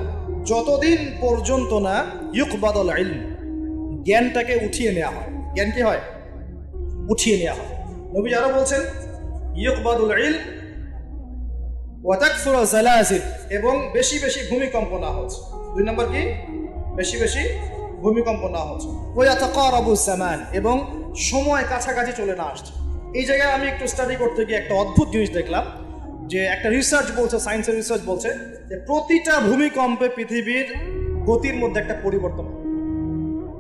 যতদিন পর্যন্ত না ইউকবাদুল ইলম, জ্ঞানটাকে উঠিয়ে নেওয়া হয়। জ্ঞান কি হয়? উঠিয়ে নেওয়া হয়। নবী আরো বলছেন ইউকবাদুল ইলম ওয়া তাকসুরু জালাজিল, এবং বেশি বেশি ভূমিকম্প না হচ্ছে। 2 নম্বর কি? বেশি বেশি ভূমিকম্প না হচ্ছে। ওয়া ইয়াতাকারাবু জামান, এবং সময় কাছাকাছি চলে না আসছে। এই জায়গায় আমি একটু স্টাডি করতে গিয়ে একটা অদ্ভুত জিনিস দেখলাম, যে একটা রিসার্চ বলছে, সায়েন্সের রিসার্চ বলছে যে প্রতিটা ভূমিকম্পে পৃথিবীর গতির মধ্যে একটা পরিবর্তন হয়।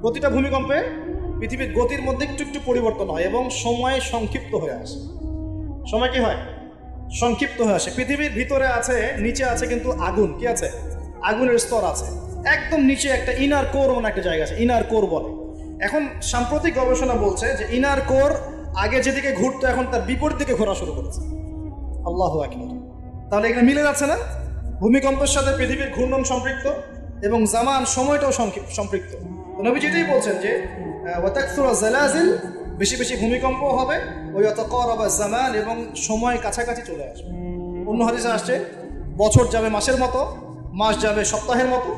প্রতিটা ভূমিকম্পে পৃথিবীর গতির মধ্যে একটু একটু পরিবর্তন হয় এবং সময় সংক্ষিপ্ত হয়ে আসে। সময় কি হয়? সংক্ষিপ্ত হয়ে আসে। পৃথিবীর ভিতরে আছে, নিচে আছে কিন্তু আগুন। কি আছে? আগুনের স্তর আছে। একদম নিচে একটা ইনার কোর মানে একটা জায়গা আছে, ইনার কোর বলে। এখন সাম্প্রতিক গবেষণা বলছে যে ইনার কোর আগে যেদিকে ঘুরতো এখন তার বিপরীত দিকে ঘোরা শুরু করেছে। আল্লাহু আকবার। তাহলে এখানে মিলে যাচ্ছে না? ভূমিকম্পের সাথে পৃথিবীর ঘূর্ণন সম্পৃক্ত এবং জামান, সময়টাও সম্পৃক্ত। নবী যেটাই বলছেন যে ওয়া তাকসুরু জালাজিল, বেশি বেশি ভূমিকম্প হবে, ওয়া ইয়াতাকারাবা জামান, এবং সময় কাছাকাছি চলে আসবে। অন্য হাদিসে আসছে বছর যাবে মাসের মতো, মাস যাবে সপ্তাহের মতো,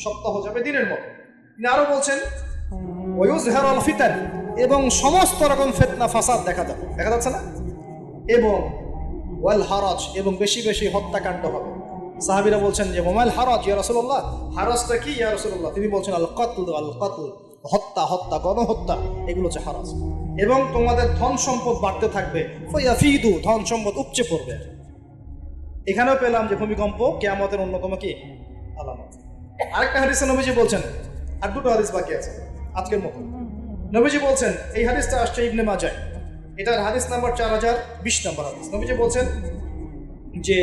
সপ্তাহ যাবে দিনের মতো। তিনি আরো বলছেন ওয়া ইউযহিরুল ফিতান, এবং সমস্ত রকম ফিতনা ফাসাদ দেখা যাবে, দেখা যাচ্ছে না? এবং ওয়াল হারাজ, এবং বেশি বেশি হত্যাকাণ্ড হবে। সাহাবীরা বলছেন যে ওয়াল হারাজ ইয়া রাসূলুল্লাহ, হারাজটা কি ইয়া রাসূলুল্লাহ? তিনি বলছেন আল কতল, আল কতল, হত্যা, হত্যা, গণহত্যা, এগুলো হচ্ছে হারাজ। এবং তোমাদের ধন সম্পদ বাড়তে থাকবে, ফায়াফিদু, ধন সম্পদ উপচে পড়বে। এখানেও পেলাম যে ভূমিকম্প কিয়ামতের অন্যতম কি আলামত। আরেকটা হাদিসে নবীজি বলছেন, আর 2টো হাদিস বাকি আছে আজকের মতো। নবীজি বলছেন, এই হাদিসটা আসছে ইবনে মাজাহ, এটার হাদিস নাম্বার 4020 নম্বর হাদিস। নবীজি বলছেন যে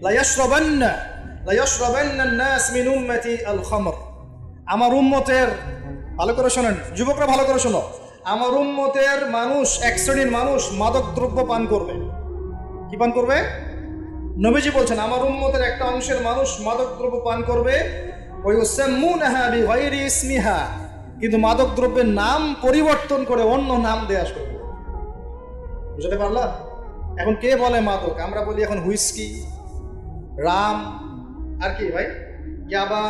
লা ইয়াশরাবান্না আন-নাস মিন উম্মতি আল খামর, আমার উম্মতের, ভালো করে শোনেন যুবকরা, ভালো করে শোনো, আমার উম্মতের মানুষ, এক শ্রেণীর মানুষ মাদক দ্রব্য পান করবে। কি পান করবে? নবীজি বলছেন আমার উম্মতের একটা অংশের মানুষ মাদক দ্রব্য পান করবে, ওয়া ইউসাম্মুনাহা বিগাইরি ইসমিহা, কিন্তু মাদক দ্রব্যের নাম পরিবর্তন করে অন্য নাম দেয়া শুরু করবে। বুঝতে পারলা? এখন কে বলে মাদক? আমরা বলি এখন হুইস্কি, রাম, আর কি ভাই, ইয়াবা,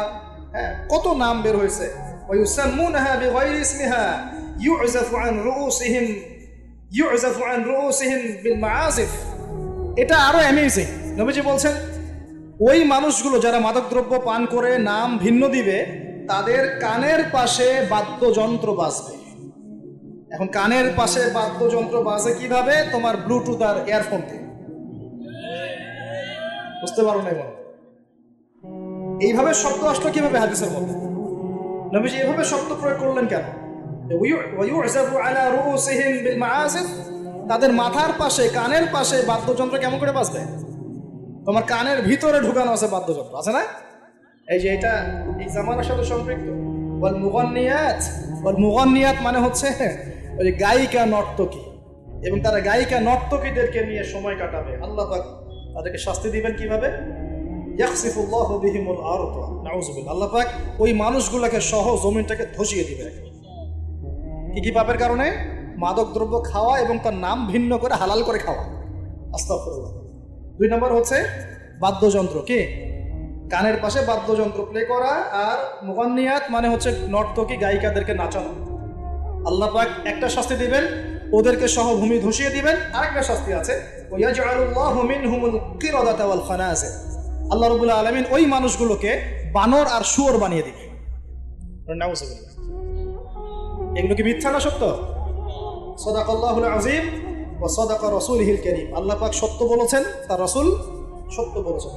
হ্যাঁ, কত নাম বের হয়েছে। ওয়া ইউসাম্মুনাহা বিগাইরি ইসমিহা ইউযাফু আন রুউসিহিম বিল মাআজিফ। এটা আরো অ্যামেজিং। নবীজি বলছেন ওই মানুষগুলো যারা মাদকদ্রব্য পান করে নাম ভিন্ন দিবে, তাদের কানের পাশে বাদ্যযন্ত্র বাজবে। এখন কানের পাশে বাদ্যযন্ত্র বাজে কিভাবে? তোমার ব্লুটুথ আর ইয়ারফোন থেকে। বুঝতে পারো না? এইভাবে শব্দ আসলো কিভাবে হাদিসের মধ্যে? নবীজি এইভাবে শব্দ প্রয়োগ করলেন কেন? তাদের মাথার পাশে, কানের পাশে বাদ্যযন্ত্র কেমন করে বাজবে? তোমার কানের ভিতরে ঢুকানো আছে বাদ্যযন্ত্র, আছে না? এই যে এটা এই জামানার সাথে সম্পৃক্ত। ওয়াল মুগান্নিয়াত মানে হচ্ছে ওই গায়িকা নর্তকী, এবং তারা গায়িকা নর্তকীদেরকে নিয়ে সময় কাটাবে। আল্লাহ পাক তাদেরকে শাস্তি দিবেন কিভাবে? ইয়াখসিফুল্লাহু বিহিমুল আরদ, নাউযুবিল্লাহ। আল্লাহ পাক ওই মানুষগুলোকে সহ জমিনটাকে ধসিয়ে দিবে। কি পাপের কারণে? মাদক দ্রব্য খাওয়া এবং তার নাম ভিন্ন করে হালাল করে খাওয়া। আস্তাগফিরুল্লাহ। 2 নম্বর হচ্ছে বাদ্যযন্ত্র, কি কানের পাশে বাদ্যযন্ত্র প্লে করা। আর মুগান্নিয়াত মানে হচ্ছে নর্তকী, গায়িকাদেরকে নাচানো। আল্লাহ পাক একটা শাস্তি দিবেন, ওদেরকে সহ ভূমি ধসিয়ে দিবেন। আরেকটা শাস্তি আছে, ওয়াজআলুল্লাহু মিনহুমুল কিরাদাতা ওয়াল খানাজির। আল্লাহ রাব্বুল আলামিন ওই মানুষগুলোকে বানর আর শুয়োর বানিয়ে দিবেন। নাউযুবিল্লাহ। এগুলো কি মিথ্যা না সত্য? সাদাকাল্লাহুল আযীম ওয়া সাদাকা রাসূলুহুল কারীম। আল্লাহ পাক সত্য বলেছেন, তার রাসূল সত্য বলেছেন।